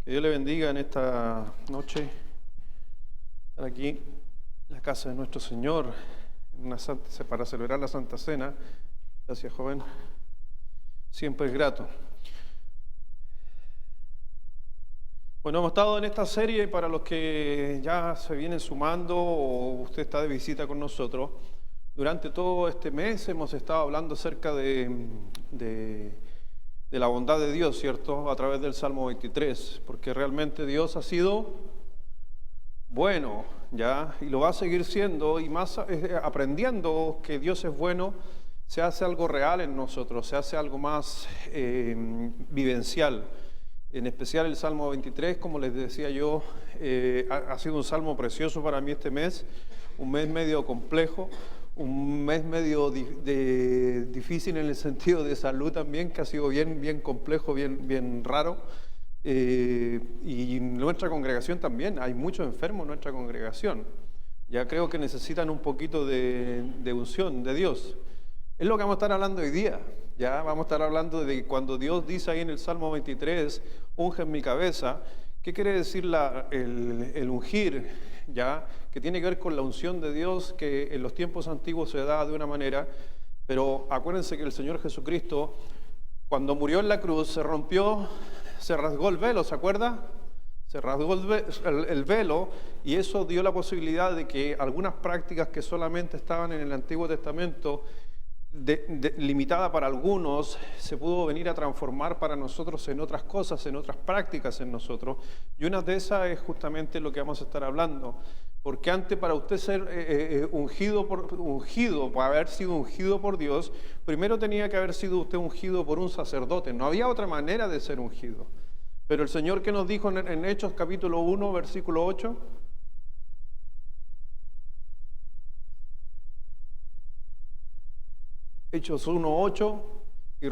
Que Dios le bendiga en esta noche. Estar aquí en la casa de nuestro Señor para celebrar la Santa Cena. Gracias, joven. Siempre es grato. Bueno, hemos estado en esta serie para los que ya se vienen sumando o usted está de visita con nosotros. Durante todo este mes hemos estado hablando acerca de la bondad de Dios, ¿cierto? A través del Salmo 23, porque realmente Dios ha sido bueno, ¿ya? Y lo va a seguir siendo, y más aprendiendo que Dios es bueno, se hace algo real en nosotros, se hace algo más vivencial. En especial el Salmo 23, como les decía yo, ha sido un salmo precioso para mí este mes, un mes medio complejo, un mes medio difícil en el sentido de salud también, que ha sido bien complejo, bien raro. Y nuestra congregación también, hay muchos enfermos en nuestra congregación. Ya creo que necesitan un poquito de unción de Dios. Es lo que vamos a estar hablando hoy día. Ya vamos a estar hablando de cuando Dios dice ahí en el Salmo 23, unge en mi cabeza. ¿Qué quiere decir el ungir? Ya, que tiene que ver con la unción de Dios, que en los tiempos antiguos se da de una manera, pero acuérdense que el Señor Jesucristo, cuando murió en la cruz, se rasgó el velo, ¿se acuerda? Se rasgó el velo, y eso dio la posibilidad de que algunas prácticas que solamente estaban en el Antiguo Testamento, limitada para algunos, se pudo venir a transformar para nosotros en otras cosas, en otras prácticas en nosotros, y una de esas es justamente lo que vamos a estar hablando, porque antes para usted ser para haber sido ungido por Dios, primero tenía que haber sido usted ungido por un sacerdote, no había otra manera de ser ungido, pero el Señor que nos dijo en Hechos capítulo 1, versículo 8, Hechos 1:8, y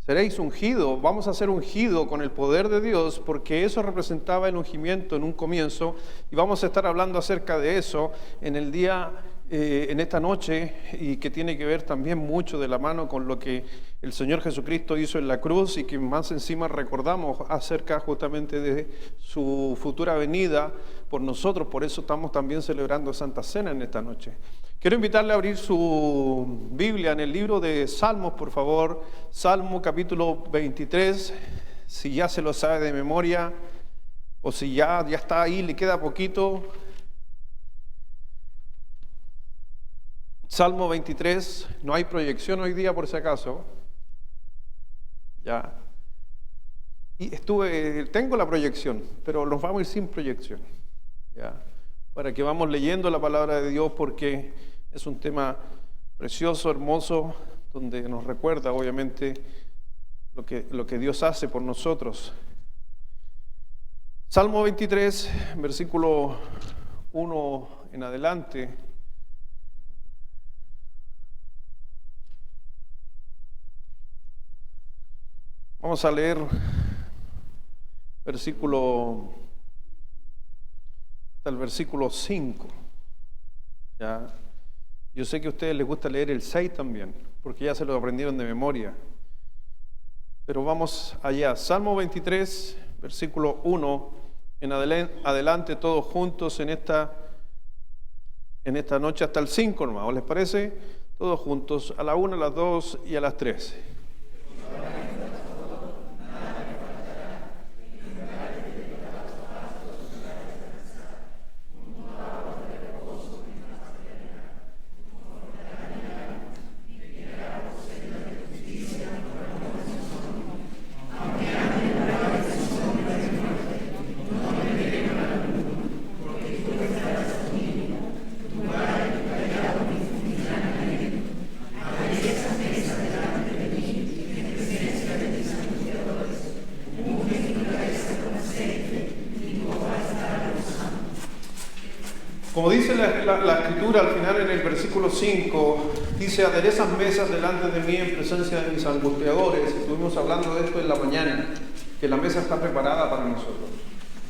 seréis ungidos, vamos a ser ungidos con el poder de Dios, porque eso representaba el ungimiento en un comienzo, y vamos a estar hablando acerca de eso en el día, en esta noche, y que tiene que ver también mucho de la mano con lo que el Señor Jesucristo hizo en la cruz, y que más encima recordamos acerca justamente de su futura venida por nosotros. Por eso estamos también celebrando Santa Cena en esta noche. Quiero invitarle a abrir su Biblia en el libro de Salmos, por favor. Salmo capítulo 23, si ya se lo sabe de memoria, o si ya está ahí, le queda poquito. Salmo 23, no hay proyección hoy día por si acaso. Ya. Y tengo la proyección, pero nos vamos a ir sin proyección. Ya. Para que vamos leyendo la palabra de Dios, porque es un tema precioso, hermoso, donde nos recuerda obviamente lo que Dios hace por nosotros. Salmo 23, versículo 1 en adelante. Vamos a leer hasta el versículo 5. ¿Ya? Yo sé que a ustedes les gusta leer el 6 también, porque ya se lo aprendieron de memoria. Pero vamos allá. Salmo 23, versículo 1 en adelante, todos juntos en esta noche hasta el 5 nomás. ¿Os les parece? Todos juntos, a la 1, a las 2 y a las 3. Como dice la escritura al final en el versículo 5, dice: aderezas mesas delante de mí en presencia de mis angustiadores. Estuvimos hablando de esto en la mañana, que la mesa está preparada para nosotros.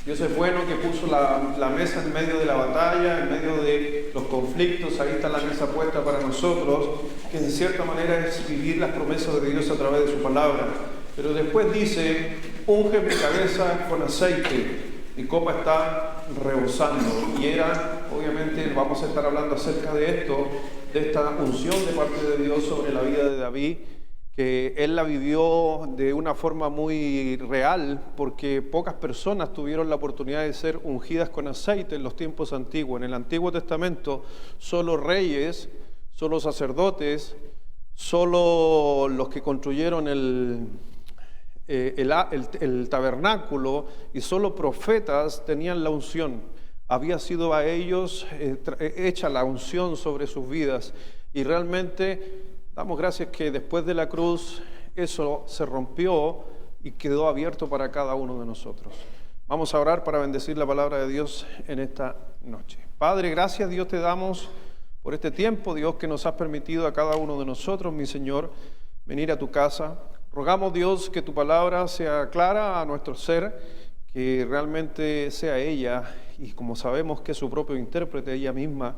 Dios es bueno, que puso la mesa en medio de la batalla, en medio de los conflictos. Ahí está la mesa puesta para nosotros, que en cierta manera es vivir las promesas de Dios a través de su palabra. Pero después dice: unge mi cabeza con aceite, mi copa está rebosando. Y obviamente vamos a estar hablando acerca de esto, de esta unción de parte de Dios sobre la vida de David, que él la vivió de una forma muy real, porque pocas personas tuvieron la oportunidad de ser ungidas con aceite en los tiempos antiguos. En el Antiguo Testamento, solo reyes, solo sacerdotes, solo los que construyeron el tabernáculo, y solo profetas tenían la unción. Había sido a ellos hecha la unción sobre sus vidas, y realmente damos gracias que después de la cruz eso se rompió y quedó abierto para cada uno de nosotros. Vamos a orar para bendecir la palabra de Dios en esta noche. Padre, gracias Dios te damos por este tiempo, Dios, que nos has permitido a cada uno de nosotros, mi Señor, venir a tu casa. Rogamos, Dios, que tu palabra sea clara a nuestro ser, que realmente sea ella, y como sabemos que es su propio intérprete, ella misma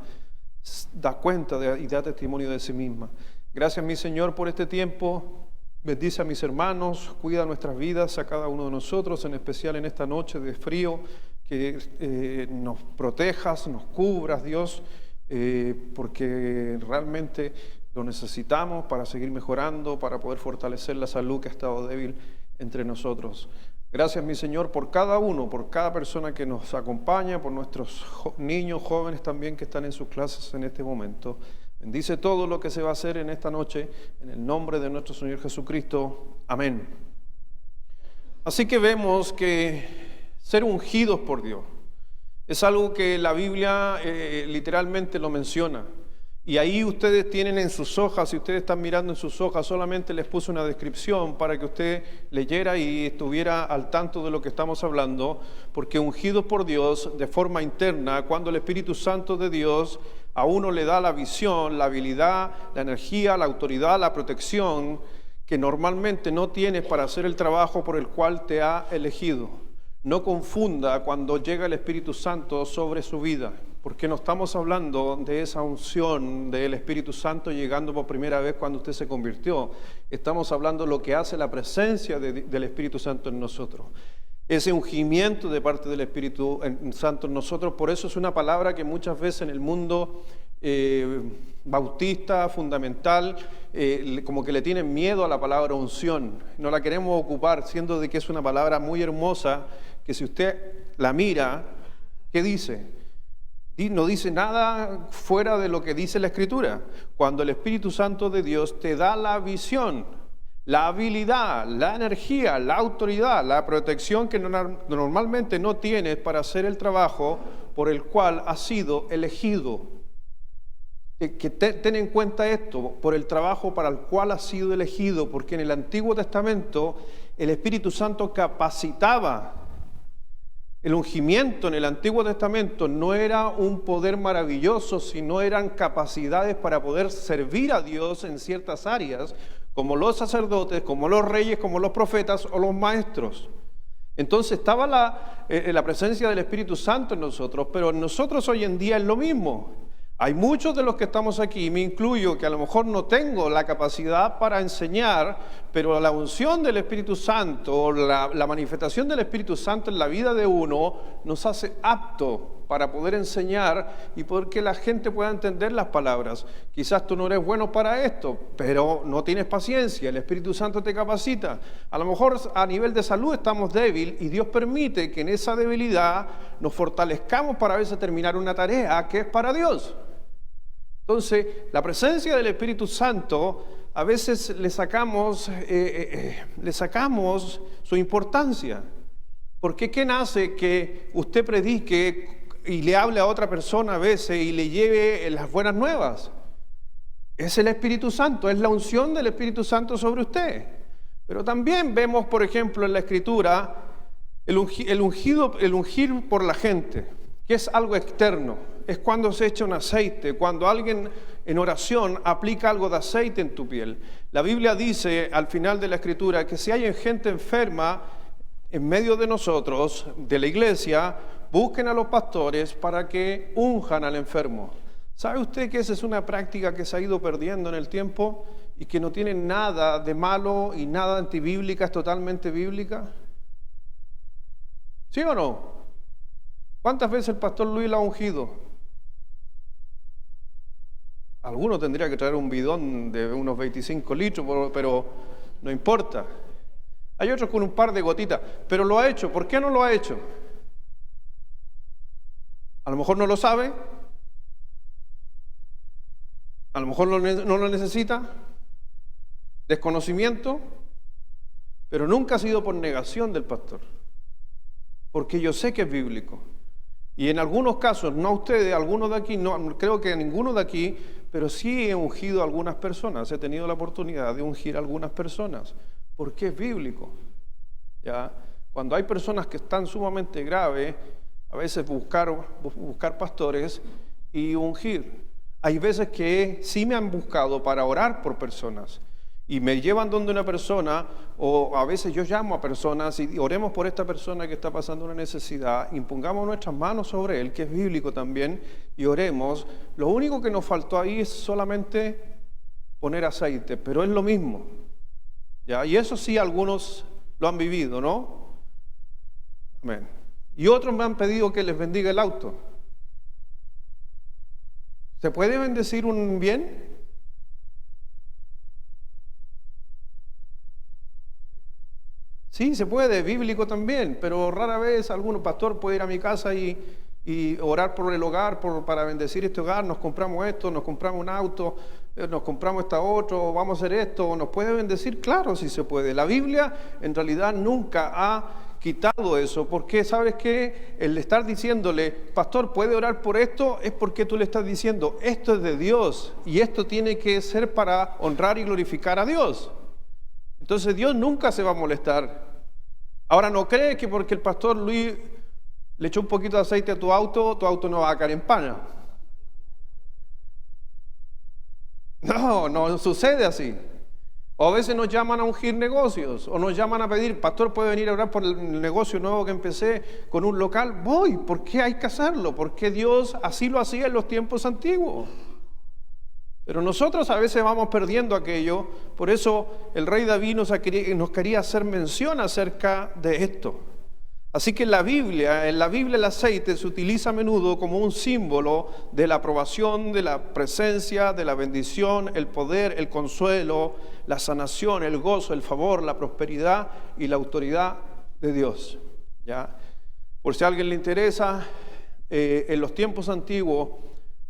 da cuenta y da testimonio de sí misma. Gracias, mi Señor, por este tiempo. Bendice a mis hermanos, cuida nuestras vidas, a cada uno de nosotros, en especial en esta noche de frío, que nos protejas, nos cubras, Dios, porque realmente lo necesitamos para seguir mejorando, para poder fortalecer la salud que ha estado débil entre nosotros. Gracias, mi Señor, por cada uno, por cada persona que nos acompaña, por nuestros niños, jóvenes también que están en sus clases en este momento. Bendice todo lo que se va a hacer en esta noche, en el nombre de nuestro Señor Jesucristo. Amén. Así que vemos que ser ungidos por Dios es algo que la Biblia literalmente lo menciona. Y ahí ustedes tienen en sus hojas, si ustedes están mirando en sus hojas, solamente les puse una descripción para que usted leyera y estuviera al tanto de lo que estamos hablando, porque ungidos por Dios de forma interna, cuando el Espíritu Santo de Dios a uno le da la visión, la habilidad, la energía, la autoridad, la protección que normalmente no tienes para hacer el trabajo por el cual te ha elegido. No confunda cuando llega el Espíritu Santo sobre su vida, porque no estamos hablando de esa unción del Espíritu Santo llegando por primera vez cuando usted se convirtió. Estamos hablando de lo que hace la presencia del Espíritu Santo en nosotros. Ese ungimiento de parte del Espíritu Santo en nosotros. Por eso es una palabra que muchas veces en el mundo bautista, fundamental, como que le tienen miedo a la palabra unción. No la queremos ocupar, siendo de que es una palabra muy hermosa, que si usted la mira, ¿qué dice? No dice nada fuera de lo que dice la Escritura. Cuando el Espíritu Santo de Dios te da la visión, la habilidad, la energía, la autoridad, la protección que normalmente no tienes para hacer el trabajo por el cual has sido elegido. Ten en cuenta esto, por el trabajo para el cual has sido elegido, porque en el Antiguo Testamento el Espíritu Santo capacitaba. El ungimiento en el Antiguo Testamento no era un poder maravilloso, sino eran capacidades para poder servir a Dios en ciertas áreas, como los sacerdotes, como los reyes, como los profetas o los maestros. Entonces estaba la presencia del Espíritu Santo en nosotros, pero nosotros hoy en día es lo mismo. Hay muchos de los que estamos aquí, me incluyo, que a lo mejor no tengo la capacidad para enseñar, pero la unción del Espíritu Santo, la manifestación del Espíritu Santo en la vida de uno nos hace apto para poder enseñar y poder que la gente pueda entender las palabras. Quizás tú no eres bueno para esto, pero no tienes paciencia, el Espíritu Santo te capacita. A lo mejor a nivel de salud estamos débiles y Dios permite que en esa debilidad nos fortalezcamos para a veces terminar una tarea que es para Dios. Entonces, la presencia del Espíritu Santo a veces le sacamos su importancia. Porque ¿qué nace que usted predique y le hable a otra persona a veces y le lleve las buenas nuevas? Es el Espíritu Santo, es la unción del Espíritu Santo sobre usted. Pero también vemos, por ejemplo, en la Escritura el ungir por la gente, que es algo externo. Es cuando se echa un aceite, cuando alguien en oración aplica algo de aceite en tu piel. La Biblia dice al final de la Escritura que si hay gente enferma, en medio de nosotros, de la iglesia, busquen a los pastores para que unjan al enfermo. ¿Sabe usted que esa es una práctica que se ha ido perdiendo en el tiempo y que no tiene nada de malo y nada antibíblica, es totalmente bíblica? ¿Sí o no? ¿Cuántas veces el pastor Luis la ha ungido? Alguno tendría que traer un bidón de unos 25 litros, pero no importa. Hay otros con un par de gotitas, pero lo ha hecho. ¿Por qué no lo ha hecho? A lo mejor no lo sabe, a lo mejor no lo necesita, desconocimiento, pero nunca ha sido por negación del pastor, porque yo sé que es bíblico. Y en algunos casos, no a ustedes, algunos de aquí, no creo que a ninguno de aquí, pero sí he ungido a algunas personas, he tenido la oportunidad de ungir a algunas personas, porque es bíblico. ¿Ya? Cuando hay personas que están sumamente graves, a veces buscar pastores y ungir. Hay veces que sí me han buscado para orar por personas y me llevan donde una persona, o a veces yo llamo a personas y oremos por esta persona que está pasando una necesidad, impongamos nuestras manos sobre él, que es bíblico también, y oremos. Lo único que nos faltó ahí es solamente poner aceite, pero es lo mismo. ¿Ya? Y eso sí algunos lo han vivido, ¿no? Amén. Y otros me han pedido que les bendiga el auto. ¿Se puede bendecir un bien? Sí, se puede, bíblico también, pero rara vez algún pastor puede ir a mi casa y orar por el hogar, para bendecir este hogar. Nos compramos esto, nos compramos un auto, nos compramos esta otro, vamos a hacer esto. ¿Nos puede bendecir? Claro, sí se puede. La Biblia en realidad nunca ha quitado eso, porque ¿sabes qué? El estar diciéndole, pastor, ¿puede orar por esto? Es porque tú le estás diciendo, esto es de Dios y esto tiene que ser para honrar y glorificar a Dios. Entonces Dios nunca se va a molestar. Ahora, no crees que porque el pastor Luis le echó un poquito de aceite a tu auto no va a caer en pana. No sucede así. O a veces nos llaman a ungir negocios, o nos llaman a pedir, pastor, ¿puede venir a orar por el negocio nuevo que empecé con un local? Voy. ¿Por qué hay que hacerlo? Porque Dios así lo hacía en los tiempos antiguos. Pero nosotros a veces vamos perdiendo aquello. Por eso el rey David nos quería hacer mención acerca de esto. Así que en la Biblia el aceite se utiliza a menudo como un símbolo de la aprobación, de la presencia, de la bendición, el poder, el consuelo, la sanación, el gozo, el favor, la prosperidad y la autoridad de Dios. ¿Ya? Por si a alguien le interesa, en los tiempos antiguos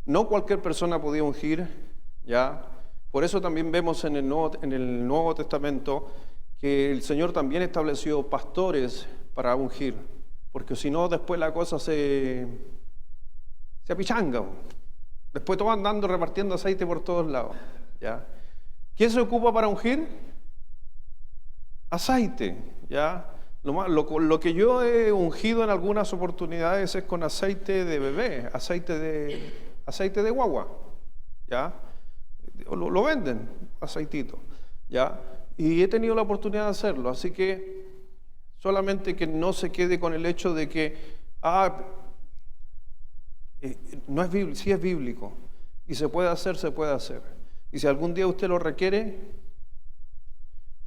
no cualquier persona podía ungir. ¿Ya? Por eso también vemos en el Nuevo Testamento que el Señor también estableció pastores para ungir, porque si no después la cosa se apichanga. Después todos andando repartiendo aceite por todos lados. ¿Ya? ¿Quién se ocupa para ungir? Aceite. ¿Ya? Lo que yo he ungido en algunas oportunidades es con aceite de bebé, aceite de guagua. ¿Ya? Lo venden, aceitito. ¿Ya? Y he tenido la oportunidad de hacerlo, así que solamente que no se quede con el hecho de que no es bíblico, sí es bíblico y se puede hacer. Y si algún día usted lo requiere,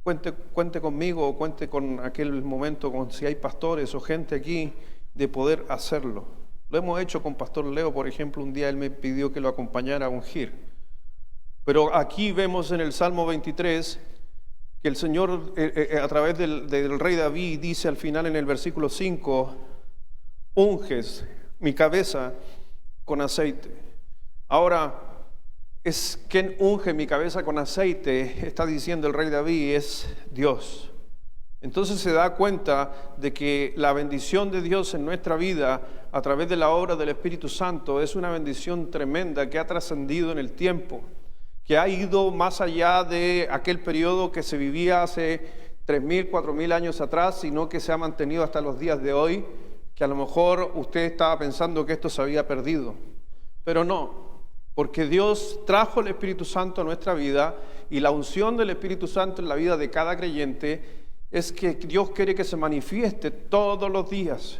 cuente conmigo o cuente con aquel momento, si hay pastores o gente aquí, de poder hacerlo. Lo hemos hecho con Pastor Leo, por ejemplo. Un día él me pidió que lo acompañara a ungir. Pero aquí vemos en el Salmo 23 que el Señor, a través del rey David, dice al final en el versículo 5, unges mi cabeza con aceite. Ahora, es quien unge mi cabeza con aceite, está diciendo el rey David, es Dios. Entonces se da cuenta de que la bendición de Dios en nuestra vida a través de la obra del Espíritu Santo es una bendición tremenda que ha trascendido en el tiempo, que ha ido más allá de aquel periodo que se vivía hace 3.000, 4.000 años atrás, sino que se ha mantenido hasta los días de hoy, que a lo mejor usted estaba pensando que esto se había perdido, pero no, porque Dios trajo el Espíritu Santo a nuestra vida y la unción del Espíritu Santo en la vida de cada creyente es que Dios quiere que se manifieste todos los días.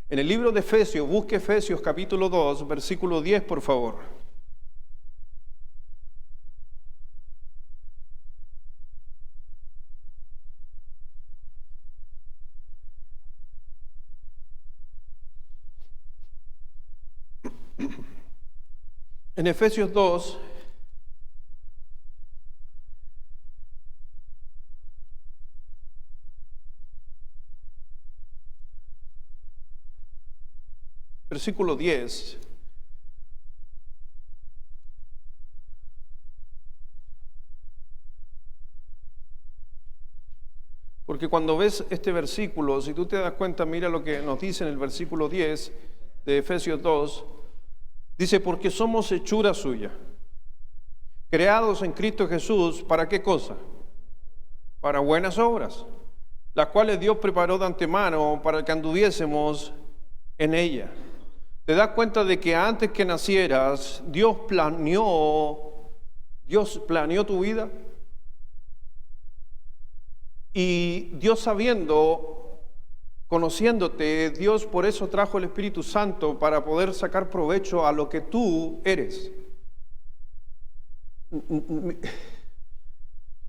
En el libro de Efesios, busque Efesios capítulo 2, versículo 10, por favor. En Efesios 2, versículo 10. Porque cuando ves este versículo, si tú te das cuenta, mira lo que nos dice en el versículo 10 de Efesios 2. Dice, porque somos hechura suya, creados en Cristo Jesús, ¿para qué cosa? Para buenas obras, las cuales Dios preparó de antemano para que anduviésemos en ella. ¿Te das cuenta de que antes que nacieras, Dios planeó tu vida? Y Dios conociéndote, Dios por eso trajo el Espíritu Santo para poder sacar provecho a lo que tú eres.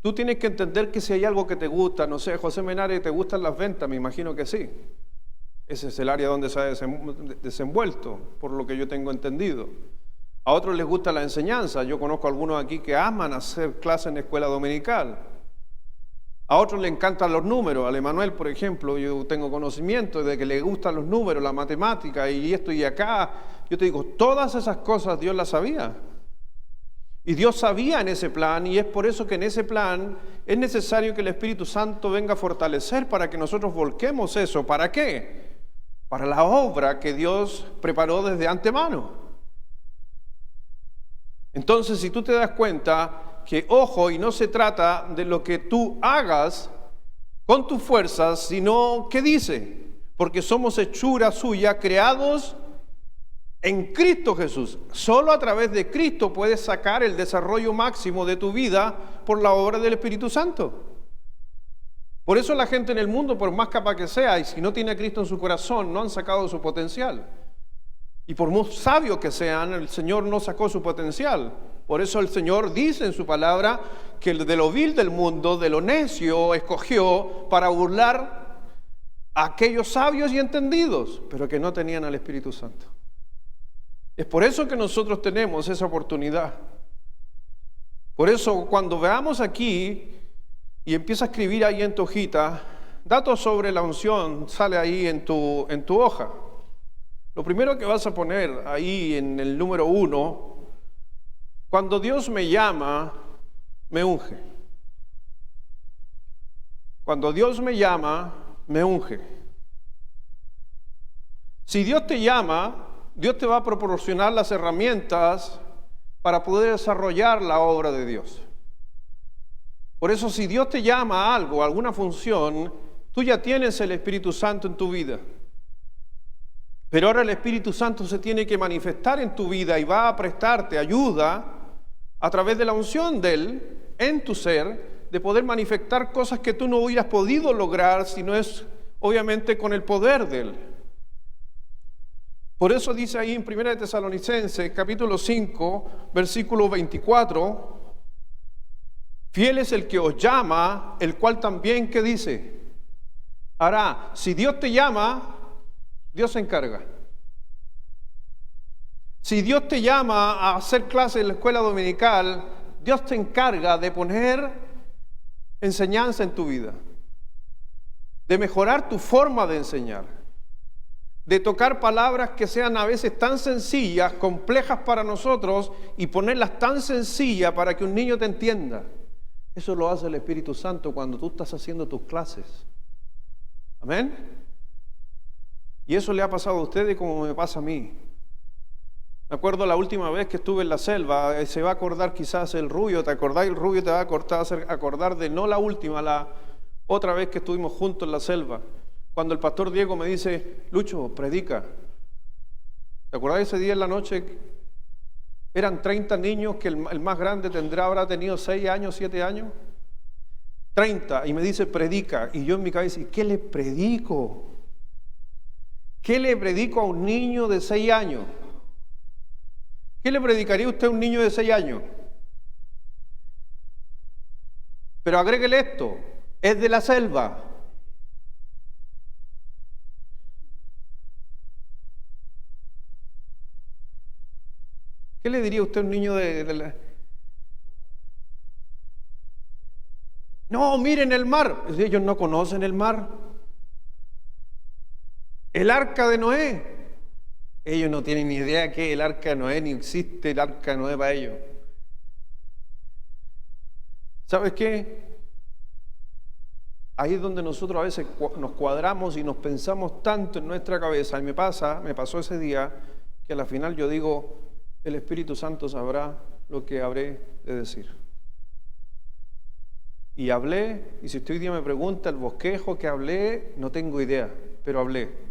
Tú tienes que entender que si hay algo que te gusta, no sé, José Menares, ¿te gustan las ventas? Me imagino que sí. Ese es el área donde se ha desenvuelto, por lo que yo tengo entendido. A otros les gusta la enseñanza. Yo conozco a algunos aquí que aman hacer clases en escuela dominical. A otros le encantan los números. Al Emanuel, por ejemplo, yo tengo conocimiento de que le gustan los números, la matemática y esto y acá. Yo te digo, todas esas cosas Dios las sabía. Y Dios sabía en ese plan, y es por eso que en ese plan es necesario que el Espíritu Santo venga a fortalecer para que nosotros volquemos eso. ¿Para qué? Para la obra que Dios preparó desde antemano. Entonces, si tú te das cuenta que, ojo, y no se trata de lo que tú hagas con tus fuerzas, sino, ¿qué dice? Porque somos hechura suya, creados en Cristo Jesús. Solo a través de Cristo puedes sacar el desarrollo máximo de tu vida por la obra del Espíritu Santo. Por eso la gente en el mundo, por más capaz que sea, y si no tiene a Cristo en su corazón, no han sacado su potencial. Y por muy sabios que sean, el Señor no sacó su potencial. Por eso el Señor dice en su palabra que de lo vil del mundo, de lo necio, escogió para burlar a aquellos sabios y entendidos, pero que no tenían al Espíritu Santo. Es por eso que nosotros tenemos esa oportunidad. Por eso cuando veamos aquí y empieza a escribir ahí en tu hojita, datos sobre la unción, sale ahí en tu hoja. Lo primero que vas a poner ahí en el número 1, cuando Dios me llama, me unge. Cuando Dios me llama, me unge. Si Dios te llama, Dios te va a proporcionar las herramientas para poder desarrollar la obra de Dios. Por eso, si Dios te llama a algo, a alguna función, tú ya tienes el Espíritu Santo en tu vida. Pero ahora el Espíritu Santo se tiene que manifestar en tu vida y va a prestarte ayuda a través de la unción de Él en tu ser, de poder manifestar cosas que tú no hubieras podido lograr si no es obviamente con el poder de Él. Por eso dice ahí en 1 Tesalonicenses capítulo 5 versículo 24, fiel es el que os llama, el cual también, ¿qué dice? Hará. Si Dios te llama, Dios se encarga. Si Dios te llama a hacer clases en la escuela dominical, Dios te encarga de poner enseñanza en tu vida, de mejorar tu forma de enseñar, de tocar palabras que sean a veces tan sencillas, complejas para nosotros, y ponerlas tan sencillas para que un niño te entienda. Eso lo hace el Espíritu Santo cuando tú estás haciendo tus clases. Amén. Y eso le ha pasado a ustedes como me pasa a mí. Me acuerdo la última vez que estuve en la selva, se va a acordar quizás el Rubio, ¿te acordás? El Rubio te va a acordar de no la última, la otra vez que estuvimos juntos en la selva. Cuando el pastor Diego me dice, Lucho, predica. ¿Te acordás de ese día en la noche? Eran 30 niños, que el más grande habrá tenido 6 años, 7 años. 30, y me dice, predica. Y yo en mi cabeza, ¿y qué le predico? ¿Qué le predico a un niño de 6 años? ¿Qué le predicaría usted a un niño de 6 años? Pero agréguele esto, es de la selva. ¿Qué le diría usted a un niño de la... No, miren el mar. Ellos no conocen el mar. El arca de Noé. Ellos no tienen ni idea qué es el arca de Noé, ni existe el arca de Noé para ellos. ¿Sabes qué? Ahí es donde nosotros a veces nos cuadramos y nos pensamos tanto en nuestra cabeza. Y me pasó ese día, que a la final yo digo, el Espíritu Santo sabrá lo que habré de decir. Y hablé, y si usted hoy día me pregunta el bosquejo que hablé, no tengo idea, pero hablé.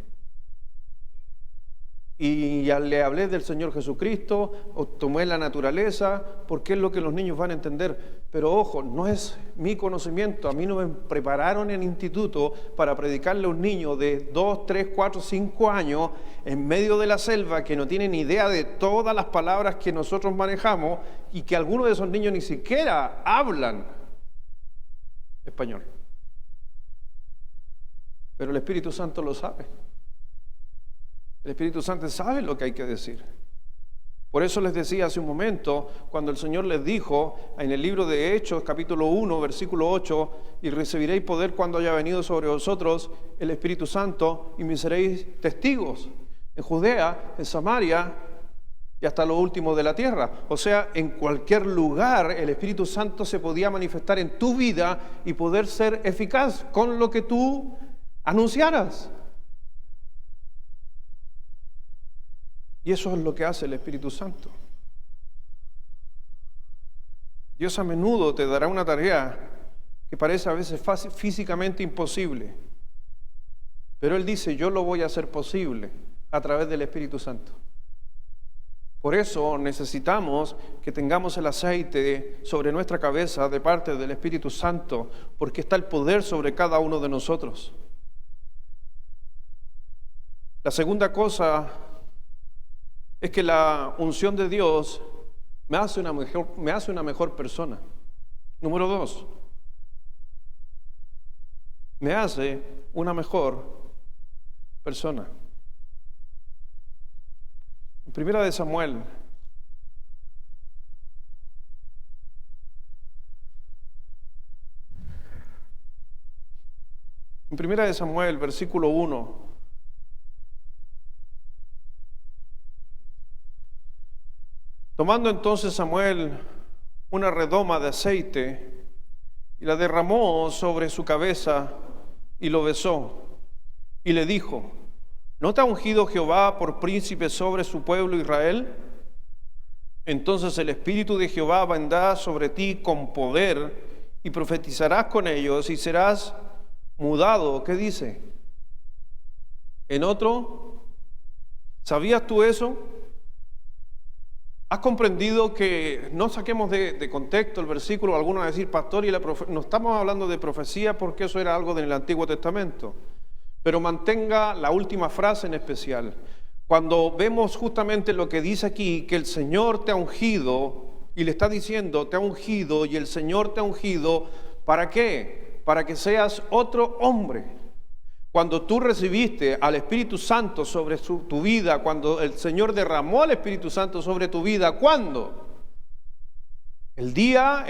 Y ya le hablé del Señor Jesucristo, o tomé la naturaleza, porque es lo que los niños van a entender. Pero ojo, no es mi conocimiento. A mí no me prepararon en el instituto para predicarle a un niño de 2, 3, 4, 5 años en medio de la selva, que no tiene ni idea de todas las palabras que nosotros manejamos, y que algunos de esos niños ni siquiera hablan español. Pero el Espíritu Santo lo sabe. El Espíritu Santo sabe lo que hay que decir. Por eso les decía hace un momento, cuando el Señor les dijo en el libro de Hechos, capítulo 1, versículo 8, y recibiréis poder cuando haya venido sobre vosotros el Espíritu Santo, y me seréis testigos en Judea, en Samaria y hasta lo último de la tierra. O sea, en cualquier lugar el Espíritu Santo se podía manifestar en tu vida y poder ser eficaz con lo que tú anunciaras. Y eso es lo que hace el Espíritu Santo. Dios a menudo te dará una tarea que parece a veces físicamente imposible, pero Él dice, yo lo voy a hacer posible a través del Espíritu Santo. Por eso necesitamos que tengamos el aceite sobre nuestra cabeza de parte del Espíritu Santo, porque está el poder sobre cada uno de nosotros. La segunda cosa es que la unción de Dios me hace una mejor persona. Número 2, me hace una mejor persona. En Primera de Samuel, versículo 1, tomando entonces Samuel una redoma de aceite y la derramó sobre su cabeza y lo besó y le dijo, ¿no te ha ungido Jehová por príncipe sobre su pueblo Israel? Entonces el Espíritu de Jehová vendrá sobre ti con poder y profetizarás con ellos y serás mudado. ¿Qué dice? ¿En otro? ¿Sabías tú eso? ¿Has comprendido que no saquemos de contexto el versículo? Algunos van a decir, pastor, no estamos hablando de profecía porque eso era algo del Antiguo Testamento. Pero mantenga la última frase en especial. Cuando vemos justamente lo que dice aquí, que el Señor te ha ungido, y le está diciendo, te ha ungido, y el Señor te ha ungido, ¿para qué? Para que seas otro hombre. Cuando tú recibiste al Espíritu Santo sobre tu vida, cuando el Señor derramó al Espíritu Santo sobre tu vida, ¿cuándo? El día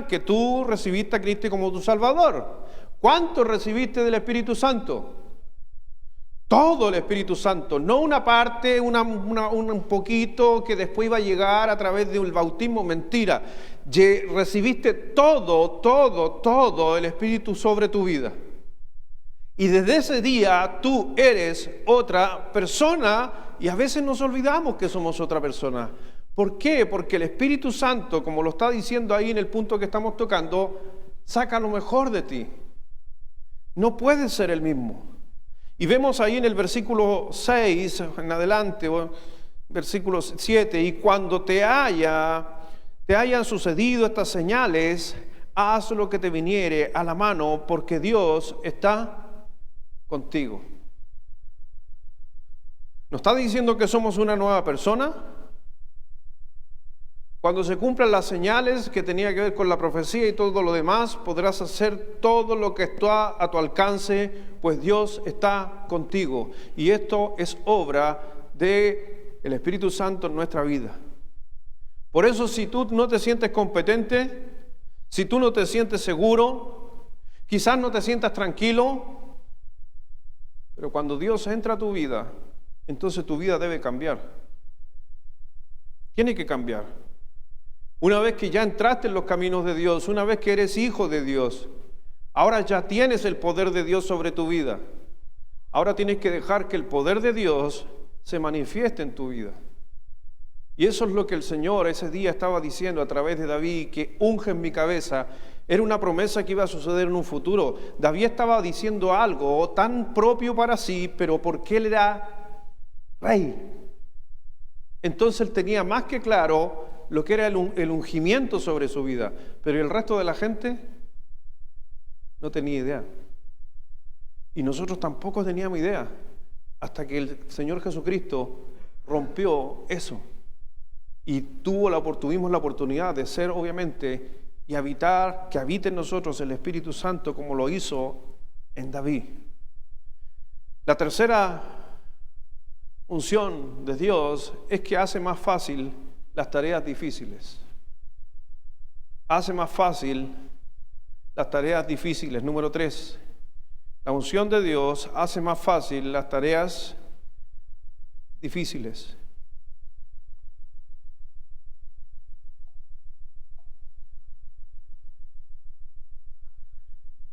que tú recibiste a Cristo como tu Salvador. ¿Cuánto recibiste del Espíritu Santo? Todo el Espíritu Santo, no una parte, un poquito que después iba a llegar a través de un bautismo, mentira. Recibiste todo el Espíritu sobre tu vida. Y desde ese día tú eres otra persona y a veces nos olvidamos que somos otra persona. ¿Por qué? Porque el Espíritu Santo, como lo está diciendo ahí en el punto que estamos tocando, saca lo mejor de ti. No puedes ser el mismo. Y vemos ahí en el versículo 6 en adelante, versículo 7, y cuando te hayan sucedido estas señales, haz lo que te viniere a la mano, porque Dios está contigo. ¿Nos está diciendo que somos una nueva persona? Cuando se cumplan las señales que tenía que ver con la profecía y todo lo demás, podrás hacer todo lo que está a tu alcance, pues Dios está contigo. Y esto es obra del Espíritu Santo en nuestra vida. Por eso, si tú no te sientes competente, si tú no te sientes seguro, quizás no te sientas tranquilo, pero cuando Dios entra a tu vida, entonces tu vida debe cambiar. Tiene que cambiar. Una vez que ya entraste en los caminos de Dios, una vez que eres hijo de Dios, ahora ya tienes el poder de Dios sobre tu vida. Ahora tienes que dejar que el poder de Dios se manifieste en tu vida. Y eso es lo que el Señor ese día estaba diciendo a través de David, que unge en mi cabeza. Era una promesa que iba a suceder en un futuro. David estaba diciendo algo tan propio para sí, pero porque él era rey. Entonces él tenía más que claro lo que era el ungimiento sobre su vida, pero el resto de la gente no tenía idea. Y nosotros tampoco teníamos idea, hasta que el Señor Jesucristo rompió eso. Y tuvimos la oportunidad de ser, obviamente, y que habite en nosotros el Espíritu Santo como lo hizo en David. La tercera unción de Dios es que hace más fácil las tareas difíciles. Hace más fácil las tareas difíciles. Número 3. La unción de Dios hace más fácil las tareas difíciles.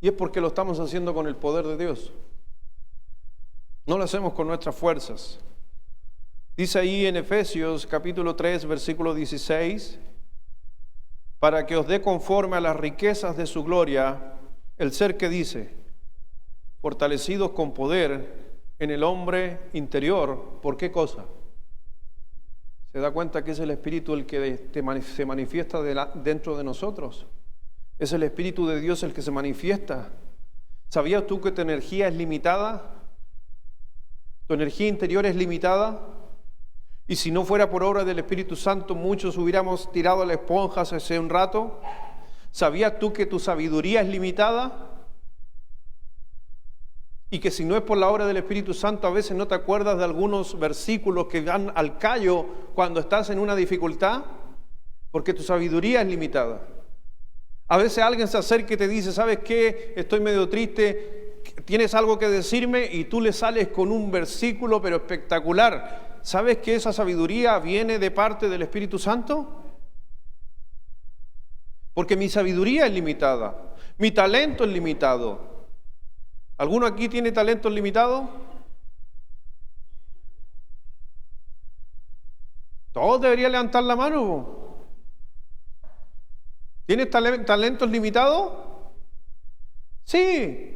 Y es porque lo estamos haciendo con el poder de Dios. No lo hacemos con nuestras fuerzas. Dice ahí en Efesios capítulo 3, versículo 16, para que os dé conforme a las riquezas de su gloria, el ser que dice, fortalecidos con poder en el hombre interior. ¿Por qué cosa? ¿Se da cuenta que es el Espíritu el que se manifiesta dentro de nosotros? Es el Espíritu de Dios el que se manifiesta. ¿Sabías tú que tu energía es limitada? ¿Tu energía interior es limitada? Y si no fuera por obra del Espíritu Santo, muchos hubiéramos tirado la esponja hace un rato. ¿Sabías tú que tu sabiduría es limitada? Y que si no es por la obra del Espíritu Santo, a veces no te acuerdas de algunos versículos que van al callo cuando estás en una dificultad, porque tu sabiduría es limitada. A veces alguien se acerca y te dice, ¿sabes qué? Estoy medio triste, ¿tienes algo que decirme? Y tú le sales con un versículo, pero espectacular. ¿Sabes que esa sabiduría viene de parte del Espíritu Santo? Porque mi sabiduría es limitada, mi talento es limitado. ¿Alguno aquí tiene talento limitado? Todos deberían levantar la mano. ¿Tienes talentos limitados? Sí.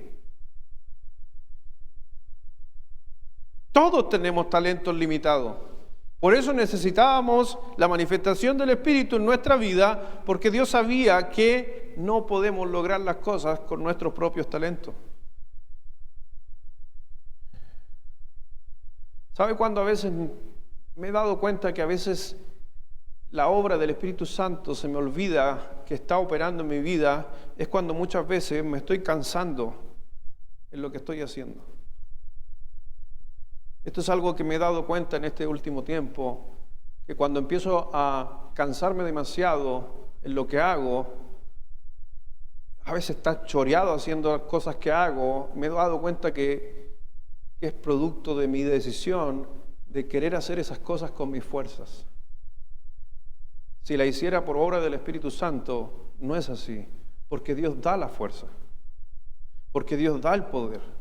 Todos tenemos talentos limitados. Por eso necesitábamos la manifestación del Espíritu en nuestra vida, porque Dios sabía que no podemos lograr las cosas con nuestros propios talentos. ¿Sabe cuándo a veces me he dado cuenta que a veces la obra del Espíritu Santo se me olvida que está operando en mi vida? Es cuando muchas veces me estoy cansando en lo que estoy haciendo. Esto es algo que me he dado cuenta en este último tiempo, que cuando empiezo a cansarme demasiado en lo que hago, a veces está choreado haciendo las cosas que hago, me he dado cuenta que es producto de mi decisión de querer hacer esas cosas con mis fuerzas. Si la hiciera por obra del Espíritu Santo, no es así, porque Dios da la fuerza, porque Dios da el poder.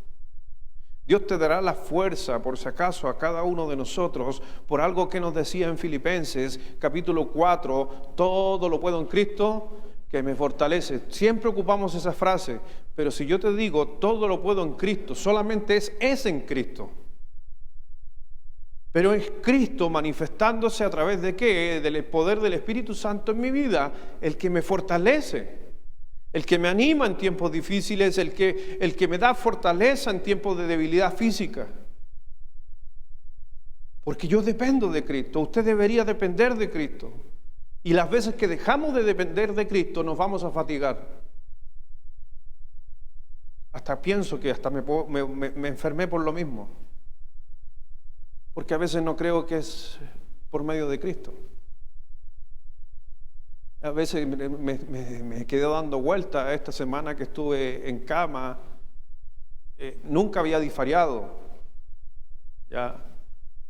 Dios te dará la fuerza, por si acaso, a cada uno de nosotros, por algo que nos decía en Filipenses, capítulo 4, todo lo puedo en Cristo, que me fortalece. Siempre ocupamos esa frase, pero si yo te digo, todo lo puedo en Cristo, solamente es en Cristo. Pero es Cristo manifestándose a través de ¿qué? Del poder del Espíritu Santo en mi vida, el que me fortalece. el que me anima en tiempos difíciles, el que me da fortaleza en tiempos de debilidad física. Porque yo dependo de Cristo, usted debería depender de Cristo. Y las veces que dejamos de depender de Cristo nos vamos a fatigar. Hasta pienso que hasta me enfermé por lo mismo. Porque a veces no creo que es por medio de Cristo. A veces me quedé dando vueltas esta semana que estuve en cama. Nunca había disfariado. Ya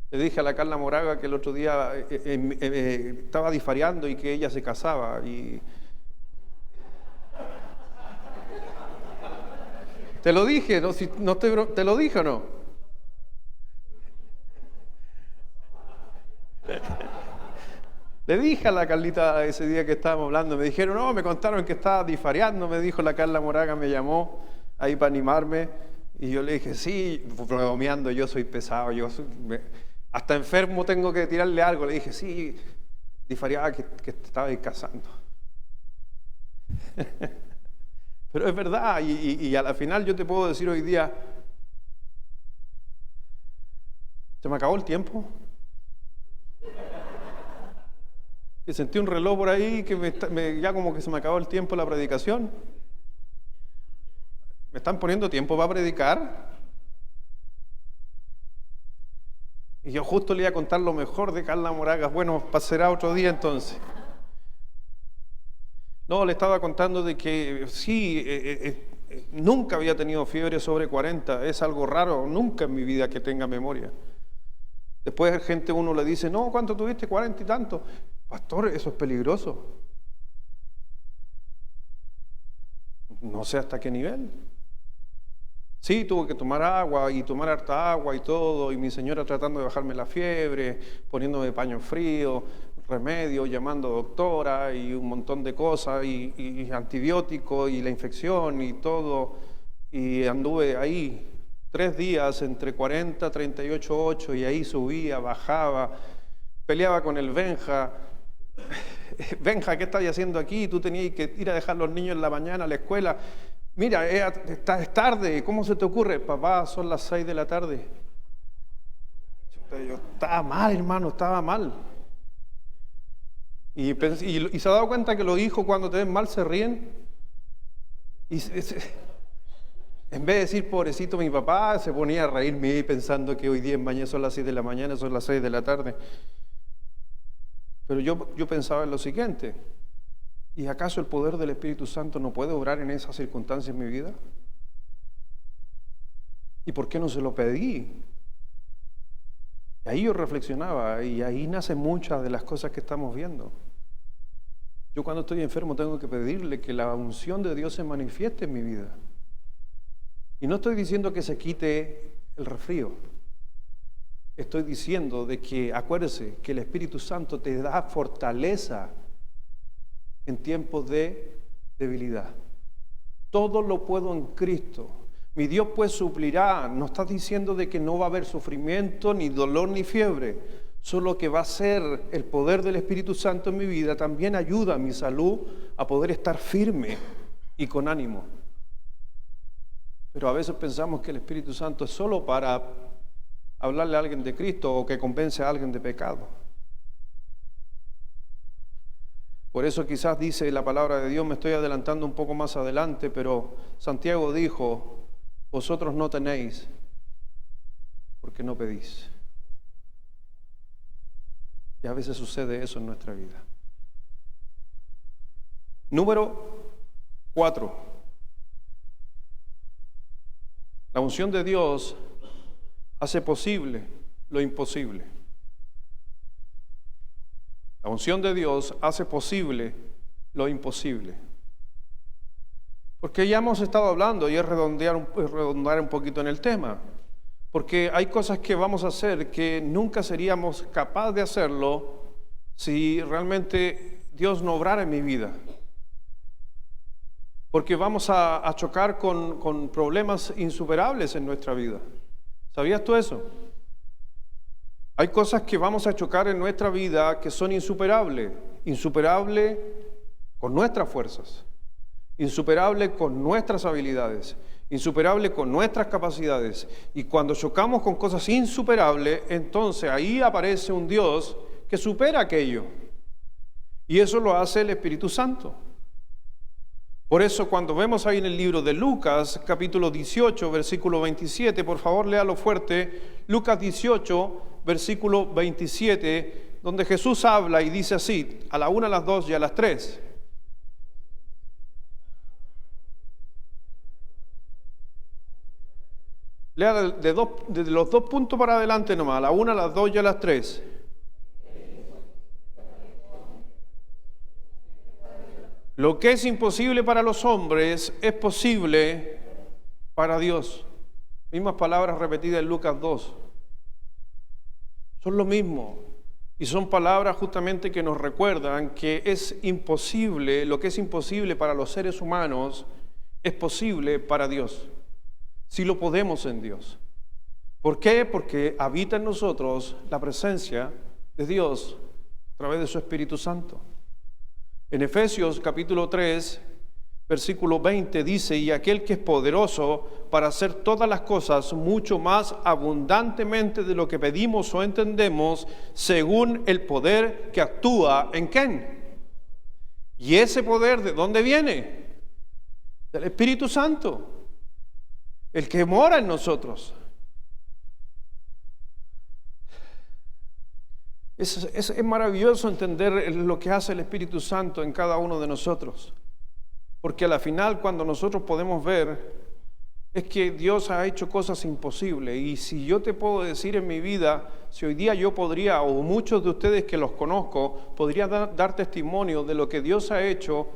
le dije a la Carla Moraga que el otro día estaba disfariando y que ella se casaba. Y te lo dije, ¿no? ¿Te lo dije o no? Le dije a la Carlita ese día que estábamos hablando, me dijeron, no, me contaron que estaba disfariando, me dijo la Carla Moraga, me llamó ahí para animarme, y yo le dije, sí, bromeando, yo soy pesado, hasta enfermo tengo que tirarle algo, le dije, sí, disfariaba que te estaba casando. Pero es verdad, y a la final yo te puedo decir hoy día, ¿se me acabó el tiempo? Que sentí un reloj por ahí que ya como que se me acabó el tiempo de la predicación. ¿Me están poniendo tiempo para predicar? Y yo justo le iba a contar lo mejor de Carla Moragas. Bueno, pasará otro día entonces. No, le estaba contando de que sí, nunca había tenido fiebre sobre 40. Es algo raro, nunca en mi vida que tenga memoria. Después gente uno le dice, no, ¿cuánto tuviste? 40 y tanto. Pastor, eso es peligroso. No sé hasta qué nivel. Sí, tuve que tomar agua y tomar harta agua y todo, y mi señora tratando de bajarme la fiebre, poniéndome paño frío, remedio, llamando a doctora y un montón de cosas, y antibióticos y la infección y todo, y anduve ahí 3 días entre 40, 38, 8, y ahí subía, bajaba, peleaba con el Benja. Benja, ¿qué estás haciendo aquí? Tú tenías que ir a dejar a los niños en la mañana a la escuela. Mira, es tarde, ¿cómo se te ocurre? Papá, son las 6 de la tarde. Yo estaba mal, hermano, estaba mal. Y se ha dado cuenta que los hijos cuando te ven mal se ríen. Y en vez de decir, pobrecito mi papá, se ponía a reírme pensando que hoy día en mañana son las 6 de la mañana, son las 6 de la tarde. Pero yo pensaba en lo siguiente, ¿y acaso el poder del Espíritu Santo no puede obrar en esas circunstancias en mi vida? ¿Y por qué no se lo pedí? Y ahí yo reflexionaba, y ahí nacen muchas de las cosas que estamos viendo. Yo cuando estoy enfermo tengo que pedirle que la unción de Dios se manifieste en mi vida. Y no estoy diciendo que se quite el resfrío. Estoy diciendo de que, acuérdese, que el Espíritu Santo te da fortaleza en tiempos de debilidad. Todo lo puedo en Cristo. Mi Dios pues suplirá. No está diciendo de que no va a haber sufrimiento, ni dolor, ni fiebre. Solo que va a ser el poder del Espíritu Santo en mi vida. También ayuda a mi salud a poder estar firme y con ánimo. Pero a veces pensamos que el Espíritu Santo es solo para hablarle a alguien de Cristo o que convence a alguien de pecado. Por eso quizás dice la palabra de Dios, me estoy adelantando un poco más adelante, pero Santiago dijo, vosotros no tenéis porque no pedís. Y a veces sucede eso en nuestra vida. Número 4. La unción de Dios hace posible lo imposible. La unción de Dios hace posible lo imposible. Porque ya hemos estado hablando, y es redondar un poquito en el tema, porque hay cosas que vamos a hacer que nunca seríamos capaces de hacerlo si realmente Dios no obrara en mi vida. Porque vamos a chocar con problemas insuperables en nuestra vida. ¿Sabías tú eso? Hay cosas que vamos a chocar en nuestra vida que son insuperables con nuestras fuerzas. insuperable con nuestras habilidades, insuperable con nuestras capacidades. Y cuando chocamos con cosas insuperables, entonces ahí aparece un Dios que supera aquello. Y eso lo hace el Espíritu Santo. Por eso cuando vemos ahí en el libro de Lucas, capítulo 18, versículo 27, por favor léalo fuerte, Lucas 18, versículo 27, donde Jesús habla y dice así, a la 1, a las 2 y a las 3. Lea de los 2 puntos para adelante nomás, a la 1, a las 2 y a las 3. Lo que es imposible para los hombres es posible para Dios. Mismas palabras repetidas en Lucas 2. Son lo mismo. Y son palabras justamente que nos recuerdan que es imposible, lo que es imposible para los seres humanos, es posible para Dios. Si lo podemos en Dios. ¿Por qué? Porque habita en nosotros la presencia de Dios a través de su Espíritu Santo. En Efesios capítulo 3, versículo 20 dice, y aquel que es poderoso para hacer todas las cosas mucho más abundantemente de lo que pedimos o entendemos, según el poder que actúa en ¿quién? Y ese poder, ¿de dónde viene? Del Espíritu Santo, el que mora en nosotros. Es maravilloso entender lo que hace el Espíritu Santo en cada uno de nosotros. Porque a la final, cuando nosotros podemos ver, es que Dios ha hecho cosas imposibles. Y si yo te puedo decir en mi vida, si hoy día yo podría, o muchos de ustedes que los conozco, podría dar testimonio de lo que Dios ha hecho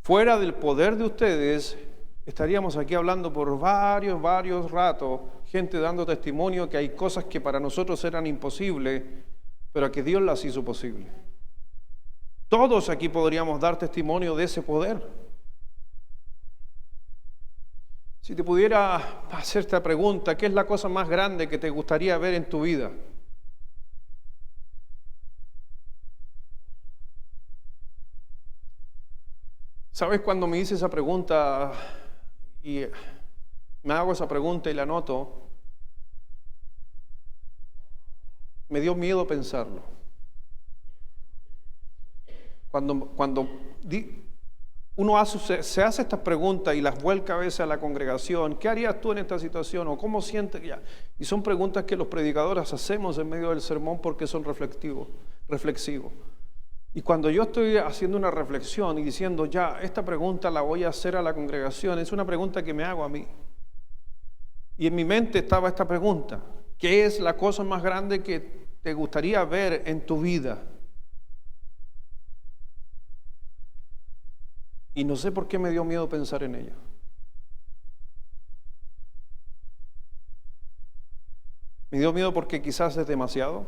fuera del poder de ustedes, estaríamos aquí hablando por varios ratos, gente dando testimonio que hay cosas que para nosotros eran imposibles, pero que Dios las hizo posible. Todos aquí podríamos dar testimonio de ese poder. Si te pudiera hacer esta pregunta, ¿qué es la cosa más grande que te gustaría ver en tu vida? ¿Sabes cuando me hice esa pregunta y me hago esa pregunta y la anoto? Me dio miedo pensarlo. Cuando uno se hace estas preguntas y las vuelca a veces a la congregación, ¿qué harías tú en esta situación? ¿O cómo sientes? Y son preguntas que los predicadores hacemos en medio del sermón porque son reflexivos. Y cuando yo estoy haciendo una reflexión y diciendo, ya, esta pregunta la voy a hacer a la congregación, es una pregunta que me hago a mí. Y en mi mente estaba esta pregunta: ¿qué es la cosa más grande que te gustaría ver en tu vida? Y no sé por qué me dio miedo pensar en ella. Me dio miedo porque quizás es demasiado.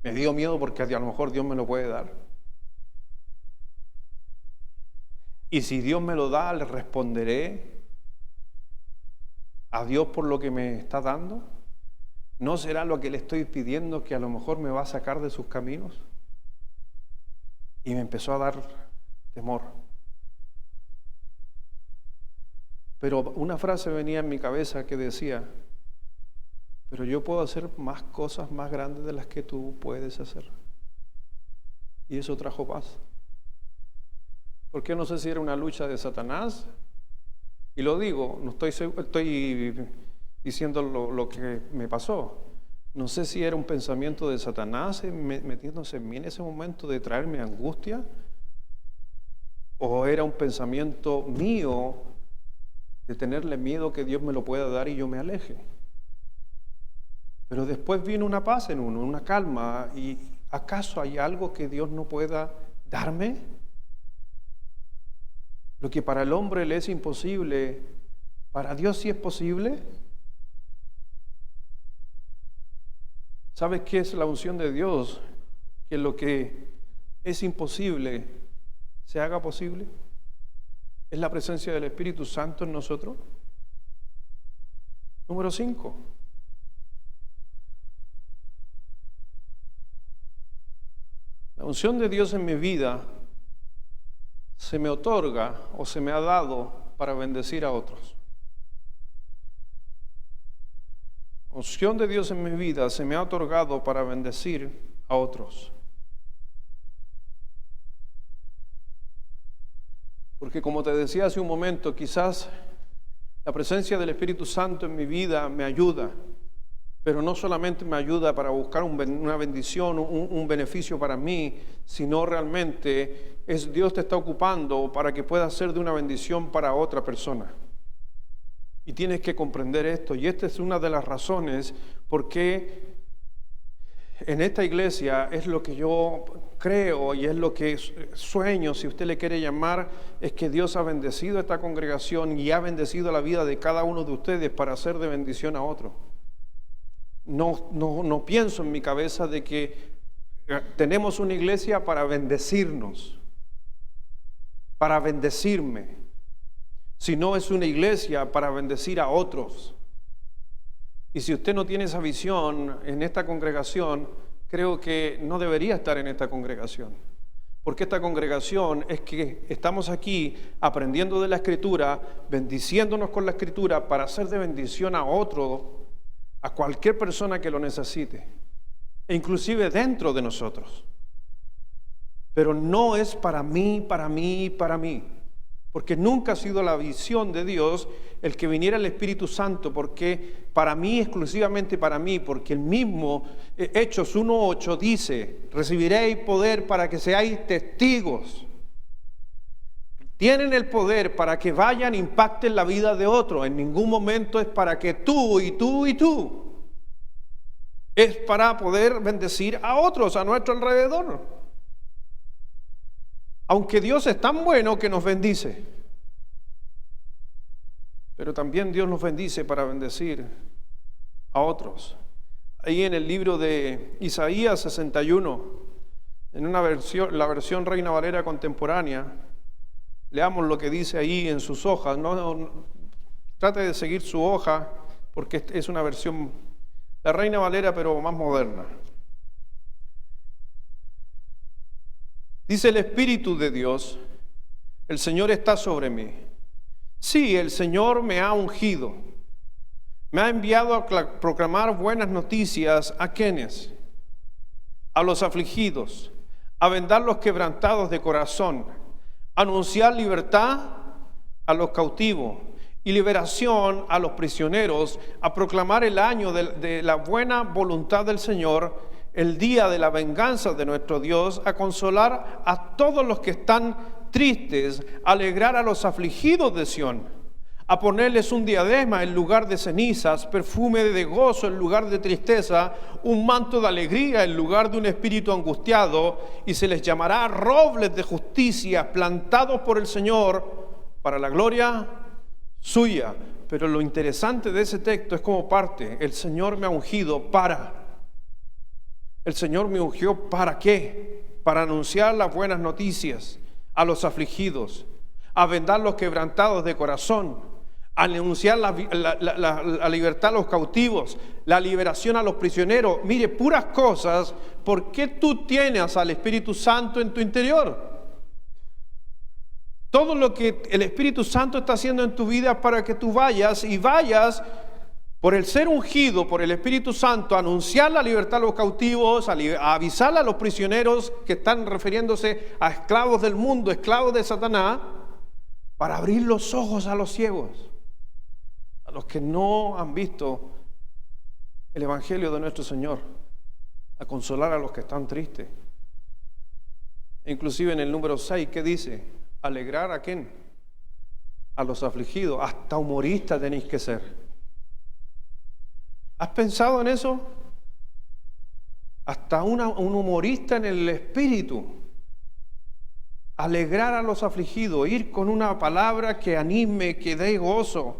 Me dio miedo porque a lo mejor Dios me lo puede dar. Y si Dios me lo da, ¿le responderé a Dios por lo que me está dando? ¿No será lo que le estoy pidiendo que a lo mejor me va a sacar de sus caminos? Y me empezó a dar temor. Pero una frase venía en mi cabeza que decía: pero yo puedo hacer más cosas más grandes de las que tú puedes hacer. Y eso trajo paz. Porque no sé si era una lucha de Satanás, y lo digo, no estoy diciendo lo que me pasó. No sé si era un pensamiento de Satanás metiéndose en mí en ese momento de traerme angustia, o era un pensamiento mío de tenerle miedo que Dios me lo pueda dar y yo me aleje. Pero después vino una paz en uno, una calma. ¿Y acaso hay algo que Dios no pueda darme? Lo que para el hombre le es imposible, ¿para Dios sí es posible? ¿Sabes qué es la unción de Dios? Que lo que es imposible se haga posible. Es la presencia del Espíritu Santo en nosotros. Número 5. La La unción de Dios en mi vida se me otorga o se me ha dado para bendecir a otros. La unción de Dios en mi vida se me ha otorgado para bendecir a otros. Porque como te decía hace un momento, quizás la presencia del Espíritu Santo en mi vida me ayuda, pero no solamente me ayuda para buscar una bendición, un beneficio para mí, sino realmente Dios te está ocupando para que puedas ser de una bendición para otra persona. Y tienes que comprender esto, y esta es una de las razones por qué en esta iglesia es lo que yo creo y es lo que sueño, si usted le quiere llamar, es que Dios ha bendecido esta congregación y ha bendecido la vida de cada uno de ustedes para ser de bendición a otro. No pienso en mi cabeza de que tenemos una iglesia para bendecirnos, para bendecirme, sino es una iglesia para bendecir a otros. Y si usted no tiene esa visión en esta congregación, creo que no debería estar en esta congregación. Porque esta congregación es que estamos aquí aprendiendo de la Escritura, bendiciéndonos con la Escritura para ser de bendición a otro, a cualquier persona que lo necesite, e inclusive dentro de nosotros. Pero no es para mí, porque nunca ha sido la visión de Dios el que viniera el Espíritu Santo, porque para mí, exclusivamente para mí, porque el mismo Hechos 1:8 dice, recibiréis poder para que seáis testigos. Tienen el poder para que vayan, impacten la vida de otro. En ningún momento es para que tú y tú y tú. Es para poder bendecir a otros a nuestro alrededor. Aunque Dios es tan bueno que nos bendice, pero también Dios nos bendice para bendecir a otros. Ahí en el libro de Isaías 61, en la versión Reina Valera contemporánea, leamos lo que dice ahí en sus hojas. Trate de seguir su hoja, porque es una versión, la Reina Valera, pero más moderna. Dice el Espíritu de Dios, el Señor está sobre mí. Sí, el Señor me ha ungido. Me ha enviado a proclamar buenas noticias a quienes, a los afligidos, a vendar los quebrantados de corazón, a anunciar libertad a los cautivos y liberación a los prisioneros, a proclamar el año de la buena voluntad del Señor, el día de la venganza de nuestro Dios, a consolar a todos los que están tristes, a alegrar a los afligidos de Sión, a ponerles un diadema en lugar de cenizas, perfume de gozo en lugar de tristeza, un manto de alegría en lugar de un espíritu angustiado, y se les llamará robles de justicia, plantados por el Señor para la gloria suya. Pero lo interesante de ese texto es como parte, el Señor me ha ungido para... El Señor me ungió ¿para qué? Para anunciar las buenas noticias a los afligidos, a vendar los quebrantados de corazón, a anunciar la libertad a los cautivos, la liberación a los prisioneros. Mire, puras cosas, ¿por qué tú tienes al Espíritu Santo en tu interior? Todo lo que el Espíritu Santo está haciendo en tu vida es para que tú vayas por el ser ungido por el Espíritu Santo, a anunciar la libertad a los cautivos, a avisar a los prisioneros que están refiriéndose a esclavos del mundo, esclavos de Satanás, para abrir los ojos a los ciegos, a los que no han visto el Evangelio de nuestro Señor, a consolar a los que están tristes. E inclusive en el número 6, ¿qué dice? ¿Alegrar a quién? A los afligidos. Hasta humorista tenéis que ser. ¿Has pensado en eso? Hasta un humorista en el espíritu. Alegrar a los afligidos, ir con una palabra que anime, que dé gozo.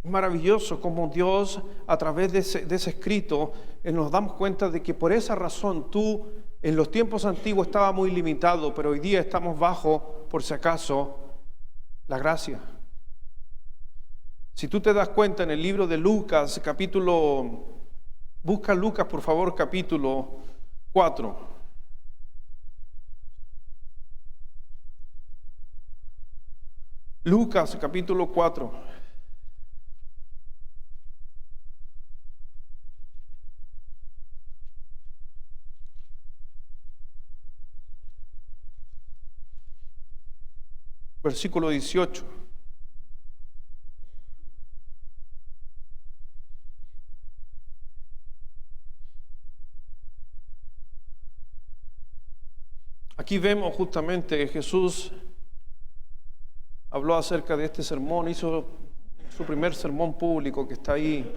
Es maravilloso como Dios, a través de ese escrito, nos damos cuenta de que por esa razón tú, en los tiempos antiguos estaba muy limitado, pero hoy día estamos bajo, por si acaso, la gracia. Si tú te das cuenta en el libro de Lucas, busca Lucas por favor, capítulo 4. Lucas capítulo 4. Versículo 18. Aquí vemos justamente que Jesús habló acerca de este sermón, hizo su primer sermón público que está ahí,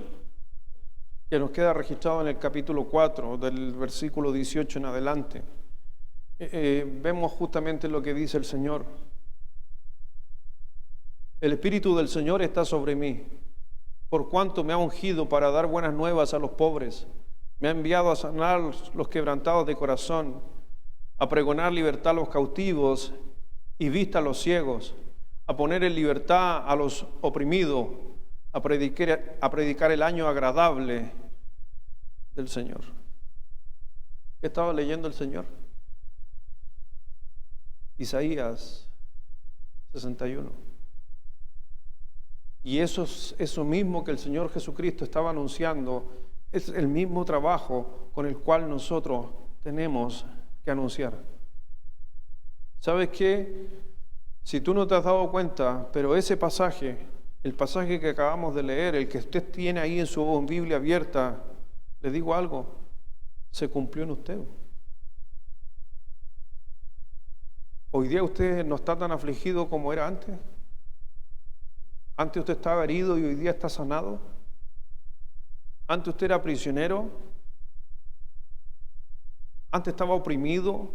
que nos queda registrado en el capítulo 4, del versículo 18 en adelante. Vemos justamente lo que dice el Señor. El Espíritu del Señor está sobre mí, por cuanto me ha ungido para dar buenas nuevas a los pobres. Me ha enviado a sanar los quebrantados de corazón, a pregonar libertad a los cautivos y vista a los ciegos, a poner en libertad a los oprimidos, a predicar el año agradable del Señor. ¿Qué estaba leyendo el Señor? Isaías 61. Y eso mismo que el Señor Jesucristo estaba anunciando es el mismo trabajo con el cual nosotros tenemos que anunciar. ¿Sabes qué? Si tú no te has dado cuenta, pero ese pasaje, el pasaje que acabamos de leer, el que usted tiene ahí en su Biblia abierta, le digo algo, se cumplió en usted. Hoy día usted no está tan afligido como era antes. Antes usted estaba herido y hoy día está sanado. Antes usted era prisionero. Antes estaba oprimido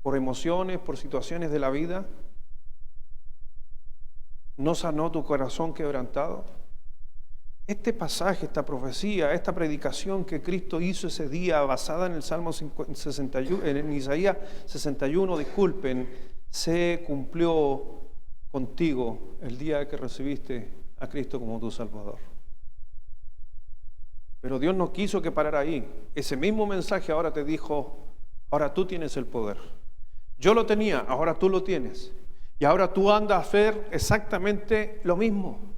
por emociones, por situaciones de la vida. ¿No sanó tu corazón quebrantado? Este pasaje, esta profecía, esta predicación que Cristo hizo ese día, basada en el Salmo 61, en Isaías 61, se cumplió contigo el día que recibiste a Cristo como tu Salvador. Pero Dios no quiso que parara ahí. Ese mismo mensaje ahora te dijo, ahora tú tienes el poder. Yo lo tenía, ahora tú lo tienes. Y ahora tú andas a hacer exactamente lo mismo.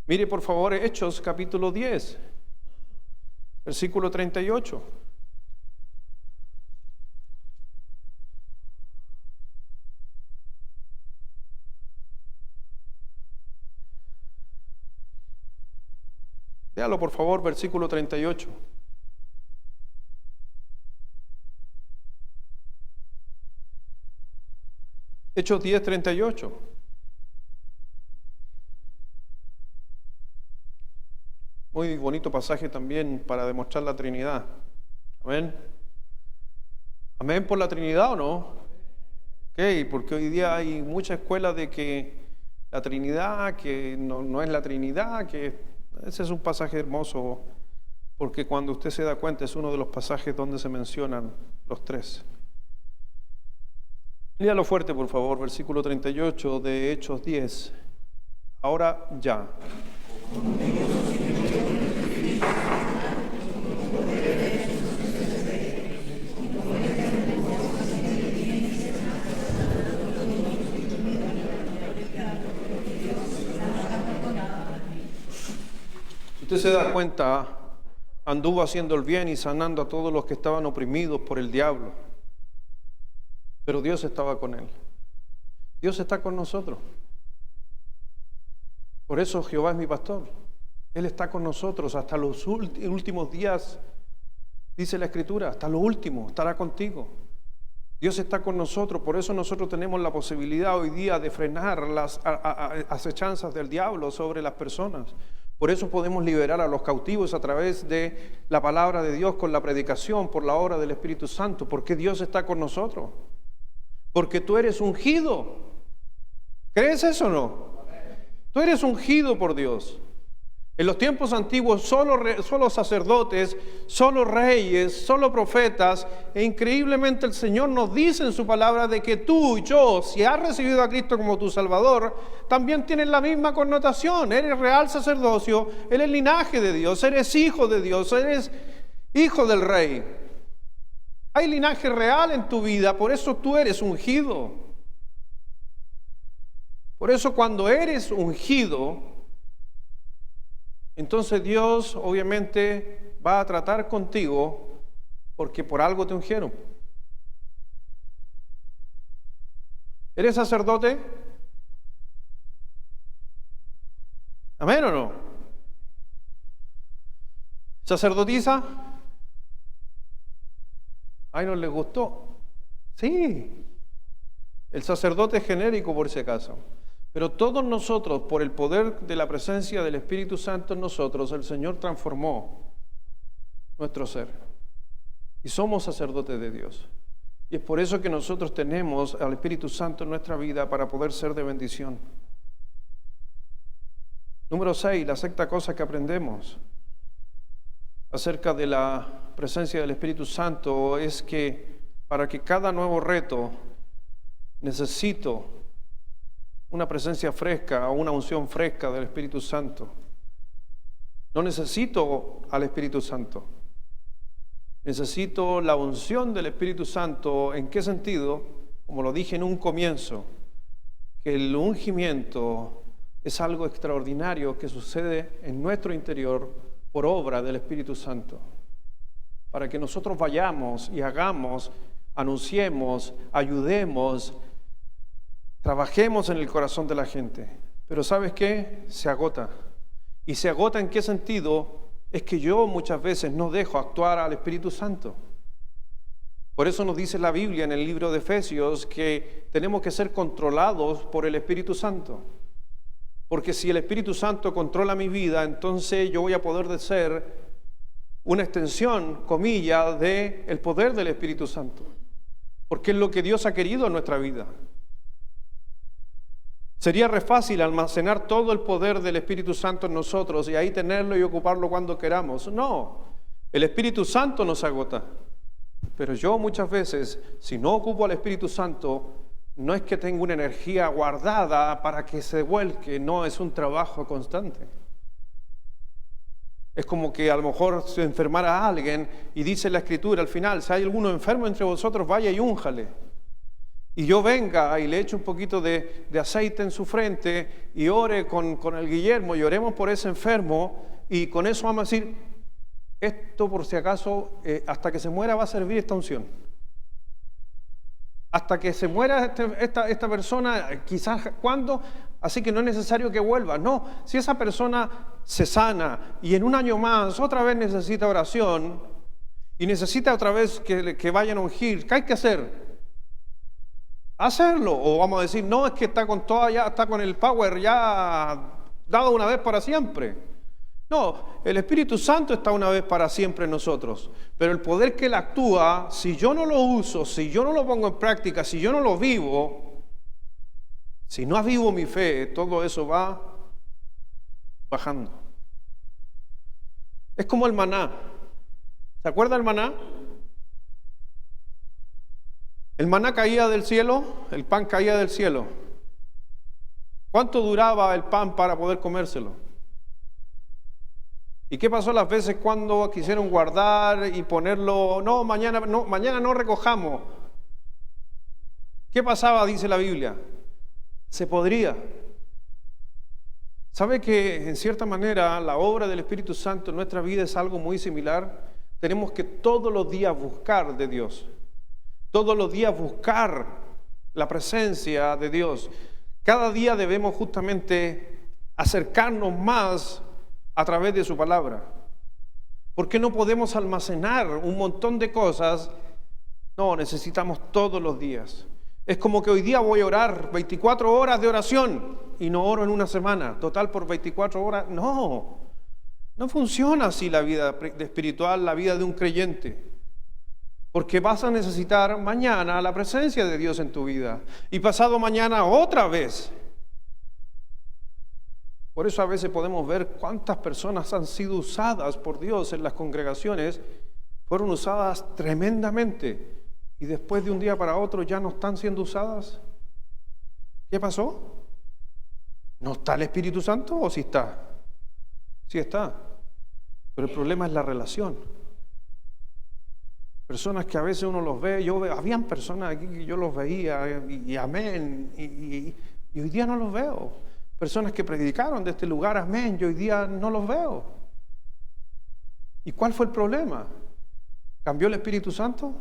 Mire por favor Hechos capítulo 10, versículo 38. Léalo por favor, versículo 38. Hechos 10, 38. Muy bonito pasaje también para demostrar la Trinidad. Amén. Amén por la Trinidad, ¿o no? Ok, porque hoy día hay mucha escuela de que la Trinidad, que no es la Trinidad, que ese es un pasaje hermoso, porque cuando usted se da cuenta es uno de los pasajes donde se mencionan los tres. Léalo fuerte, por favor, versículo 38 de Hechos 10. Ahora ya. Usted se da cuenta, anduvo haciendo el bien y sanando a todos los que estaban oprimidos por el diablo. Pero Dios estaba con él. Dios está con nosotros. Por eso Jehová es mi pastor. Él está con nosotros hasta los últimos días, dice la Escritura, hasta lo último estará contigo. Dios está con nosotros, por eso nosotros tenemos la posibilidad hoy día de frenar las acechanzas del diablo sobre las personas. Por eso podemos liberar a los cautivos a través de la palabra de Dios, con la predicación, por la obra del Espíritu Santo, porque Dios está con nosotros. Porque tú eres ungido. ¿Crees eso o no? Tú eres ungido por Dios. En los tiempos antiguos solo sacerdotes, solo reyes, solo profetas, e increíblemente el Señor nos dice en su palabra de que tú y yo, si has recibido a Cristo como tu Salvador, también tienes la misma connotación. Eres real sacerdocio, eres linaje de Dios, eres hijo de Dios, eres hijo del Rey. Hay linaje real en tu vida, por eso tú eres ungido. Por eso cuando eres ungido, entonces Dios obviamente va a tratar contigo porque por algo te ungieron. ¿Eres sacerdote? ¿Amén o no? ¿Sacerdotisa? Ay, ¿no les gustó? Sí. El sacerdote es genérico por si acaso. Pero todos nosotros, por el poder de la presencia del Espíritu Santo en nosotros, el Señor transformó nuestro ser. Y somos sacerdotes de Dios. Y es por eso que nosotros tenemos al Espíritu Santo en nuestra vida para poder ser de bendición. Número 6, la sexta cosa que aprendemos acerca de la presencia del Espíritu Santo es que para que cada nuevo reto necesito una presencia fresca o una unción fresca del Espíritu Santo. No necesito al Espíritu Santo. Necesito la unción del Espíritu Santo. ¿En qué sentido? Como lo dije en un comienzo, que el ungimiento es algo extraordinario que sucede en nuestro interior por obra del Espíritu Santo. Para que nosotros vayamos y hagamos, anunciemos, ayudemos, trabajemos en el corazón de la gente. Pero ¿sabes qué? Se agota. ¿Y se agota en qué sentido? Es que yo muchas veces no dejo actuar al Espíritu Santo. Por eso nos dice la Biblia en el libro de Efesios que tenemos que ser controlados por el Espíritu Santo. Porque si el Espíritu Santo controla mi vida, entonces yo voy a poder ser una extensión, comillas, del poder del Espíritu Santo. Porque es lo que Dios ha querido en nuestra vida. Sería re fácil almacenar todo el poder del Espíritu Santo en nosotros y ahí tenerlo y ocuparlo cuando queramos. No, el Espíritu Santo nos agota. Pero yo muchas veces, si no ocupo al Espíritu Santo, no es que tenga una energía guardada para que se vuelque, no, es un trabajo constante. Es como que a lo mejor se enfermara a alguien y dice la Escritura al final, si hay alguno enfermo entre vosotros, vaya y únjale. Y yo venga y le echo un poquito de aceite en su frente y ore con el Guillermo y oremos por ese enfermo y con eso vamos a decir, esto por si acaso, hasta que se muera va a servir esta unción. Hasta que se muera esta persona, quizás ¿cuándo? Así que no es necesario que vuelva. No, si esa persona se sana y en un año más otra vez necesita oración y necesita otra vez que vayan a ungir, ¿qué hay que hacer? Hacerlo. O vamos a decir, no, es que está con toda ya, está con el power ya dado una vez para siempre. No, el Espíritu Santo está una vez para siempre en nosotros, pero el poder que Él actúa, si yo no lo uso, si yo no lo pongo en práctica, si yo no lo vivo, si no avivo mi fe, todo eso va bajando. Es como el maná. ¿Se acuerda el maná? El maná caía del cielo, el pan caía del cielo. ¿Cuánto duraba el pan para poder comérselo? ¿Y qué pasó las veces cuando quisieron guardar y ponerlo? No, mañana no recojamos. ¿Qué pasaba, dice la Biblia? Se podría. ¿Sabe que en cierta manera la obra del Espíritu Santo en nuestra vida es algo muy similar? Tenemos que todos los días buscar de Dios. Todos los días buscar la presencia de Dios. Cada día debemos justamente acercarnos más a través de su palabra. ¿Por qué no podemos almacenar un montón de cosas? No, necesitamos todos los días. Es como que hoy día voy a orar 24 horas de oración y no oro en una semana. Total, por 24 horas. No funciona así la vida espiritual, la vida de un creyente. Porque vas a necesitar mañana la presencia de Dios en tu vida. Y pasado mañana otra vez. Por eso a veces podemos ver cuántas personas han sido usadas por Dios en las congregaciones, fueron usadas tremendamente y después de un día para otro ya no están siendo usadas. ¿Qué pasó? ¿No está el Espíritu Santo o sí está? Sí está, pero el problema es la relación. Personas que a veces uno los ve, habían personas aquí que yo los veía y amén, y Y hoy día no los veo. Personas que predicaron de este lugar, amén, y hoy día no los veo. ¿Y cuál fue el problema? ¿Cambió el Espíritu Santo?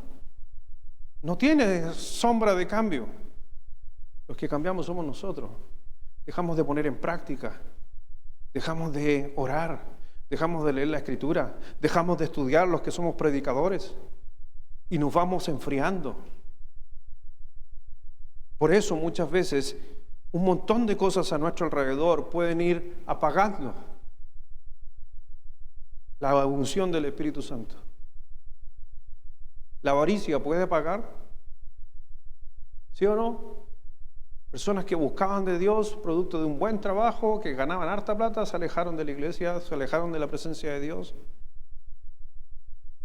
No tiene sombra de cambio. Los que cambiamos somos nosotros. Dejamos de poner en práctica, dejamos de orar, dejamos de leer la Escritura, dejamos de estudiar los que somos predicadores y nos vamos enfriando. Por eso muchas veces un montón de cosas a nuestro alrededor pueden ir apagando la unción del Espíritu Santo. ¿La avaricia puede apagar? ¿Sí o no? Personas que buscaban de Dios producto de un buen trabajo, que ganaban harta plata, se alejaron de la iglesia, se alejaron de la presencia de Dios.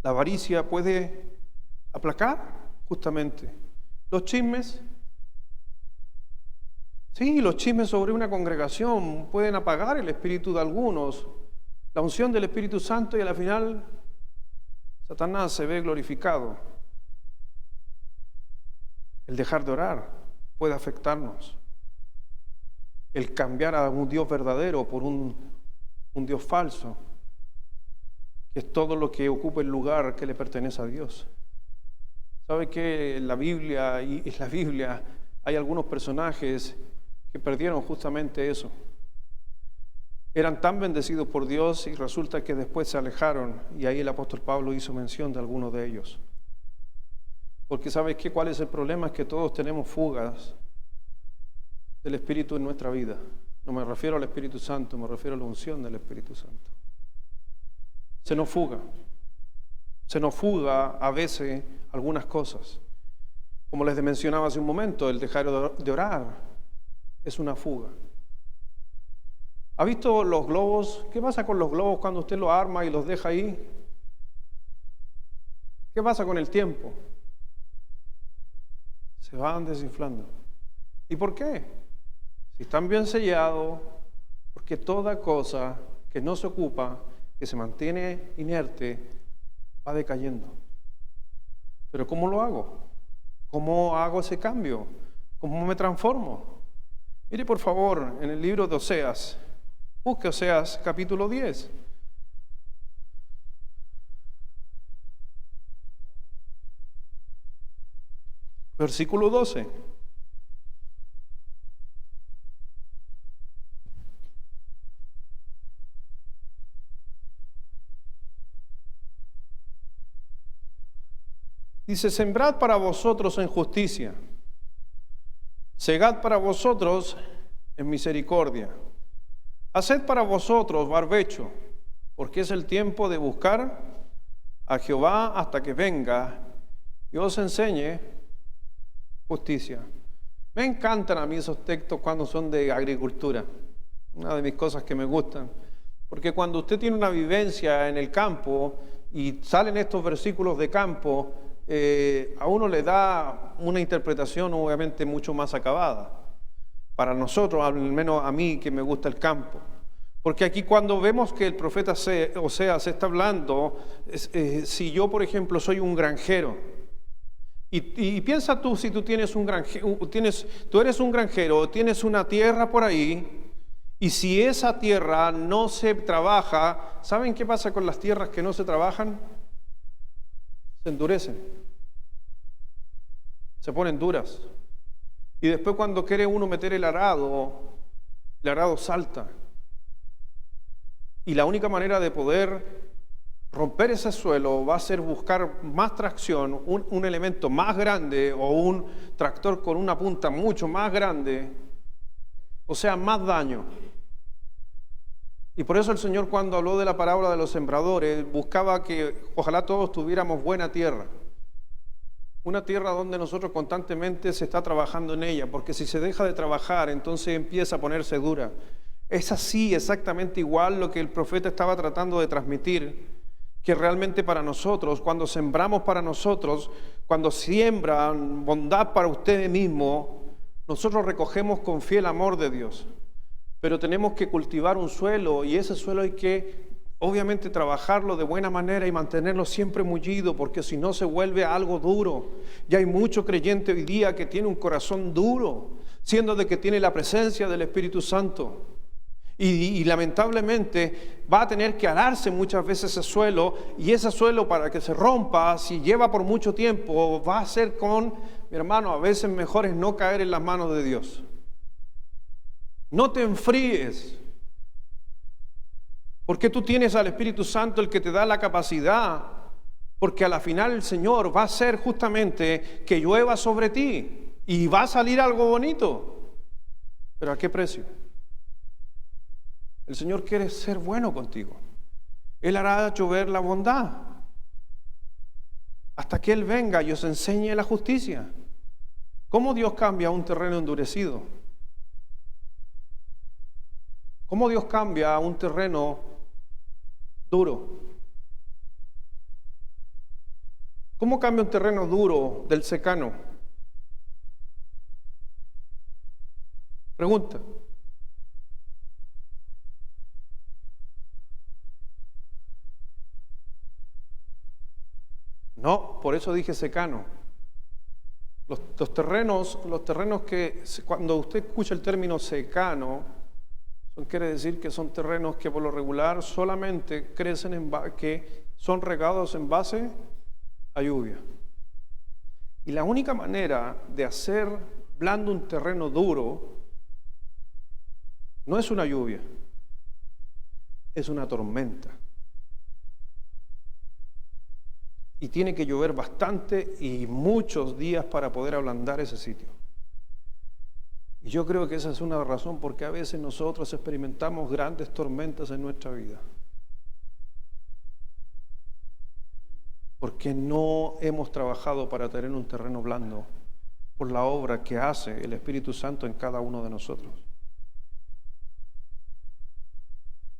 ¿La avaricia puede aplacar? Justamente. ¿Los chismes? Sí, los chismes sobre una congregación pueden apagar el espíritu de algunos, la unción del Espíritu Santo, y al final Satanás se ve glorificado. El dejar de orar puede afectarnos. El cambiar a un Dios verdadero por un Dios falso, que es todo lo que ocupa el lugar que le pertenece a Dios. ¿Sabe que en la Biblia hay algunos personajes que perdieron justamente eso? Eran tan bendecidos por Dios y resulta que después se alejaron, y ahí el apóstol Pablo hizo mención de algunos de ellos. Porque ¿sabes qué? ¿Cuál es el problema? Es que todos tenemos fugas del Espíritu en nuestra vida. No me refiero al Espíritu Santo, me refiero a la unción del Espíritu Santo. Se nos fuga a veces algunas cosas. Como les mencionaba hace un momento, el dejar de orar es una fuga. ¿Ha visto los globos? ¿Qué pasa con los globos cuando usted los arma y los deja ahí? ¿Qué pasa con el tiempo? Se van desinflando. ¿Y por qué? Si están bien sellados, porque toda cosa que no se ocupa, que se mantiene inerte, va decayendo. ¿Pero cómo lo hago? ¿Cómo hago ese cambio? ¿Cómo me transformo? Mire por favor en el libro de Oseas. Busque Oseas capítulo 10. Versículo 12. Dice: sembrad para vosotros en justicia, segad para vosotros en misericordia. Haced para vosotros barbecho, porque es el tiempo de buscar a Jehová hasta que venga y os enseñe justicia. Me encantan a mí esos textos cuando son de agricultura. Una de mis cosas que me gustan. Porque cuando usted tiene una vivencia en el campo y salen estos versículos de campo, a uno le da una interpretación obviamente mucho más acabada. Para nosotros, al menos a mí que me gusta el campo. Porque aquí cuando vemos que el profeta Oseas se está hablando, si yo por ejemplo soy un granjero, y piensa tú, si tú tienes un granjero, tú eres un granjero, tienes una tierra por ahí, y si esa tierra no se trabaja, ¿saben qué pasa con las tierras que no se trabajan? Se endurecen, se ponen duras. Y después cuando quiere uno meter el arado salta. Y la única manera de poder romper ese suelo va a ser buscar más tracción, un elemento más grande o un tractor con una punta mucho más grande, o sea, más daño. Y por eso el Señor, cuando habló de la parábola de los sembradores, buscaba que ojalá todos tuviéramos buena tierra. Una tierra donde nosotros constantemente se está trabajando en ella, porque si se deja de trabajar, entonces empieza a ponerse dura. Es así, exactamente igual lo que el profeta estaba tratando de transmitir, que realmente para nosotros, cuando sembramos para nosotros, cuando siembran bondad para usted mismo, nosotros recogemos con fiel amor de Dios. Pero tenemos que cultivar un suelo, y ese suelo hay que obviamente trabajarlo de buena manera y mantenerlo siempre mullido, porque si no se vuelve algo duro. Ya hay mucho creyente hoy día que tiene un corazón duro, siendo de que tiene la presencia del Espíritu Santo. Y lamentablemente va a tener que ararse muchas veces ese suelo, y ese suelo, para que se rompa, si lleva por mucho tiempo, va a ser mi hermano, a veces mejor es no caer en las manos de Dios. No te enfríes, porque tú tienes al Espíritu Santo, el que te da la capacidad, porque a la final el Señor va a hacer justamente que llueva sobre ti, y va a salir algo bonito. ¿Pero a qué precio? El Señor quiere ser bueno contigo. Él hará llover la bondad hasta que Él venga y os enseñe la justicia. ¿Cómo Dios cambia un terreno endurecido? ¿Cómo Dios cambia un terreno duro? ¿Cómo cambia un terreno duro del secano? Pregunta. No, por eso dije secano. Los terrenos que, cuando usted escucha el término secano, quiere decir que son terrenos que por lo regular solamente crecen que son regados en base a lluvia. Y la única manera de hacer blando un terreno duro no es una lluvia, es una tormenta. Y tiene que llover bastante y muchos días para poder ablandar ese sitio. Y yo creo que esa es una razón por qué a veces nosotros experimentamos grandes tormentas en nuestra vida. Porque no hemos trabajado para tener un terreno blando por la obra que hace el Espíritu Santo en cada uno de nosotros.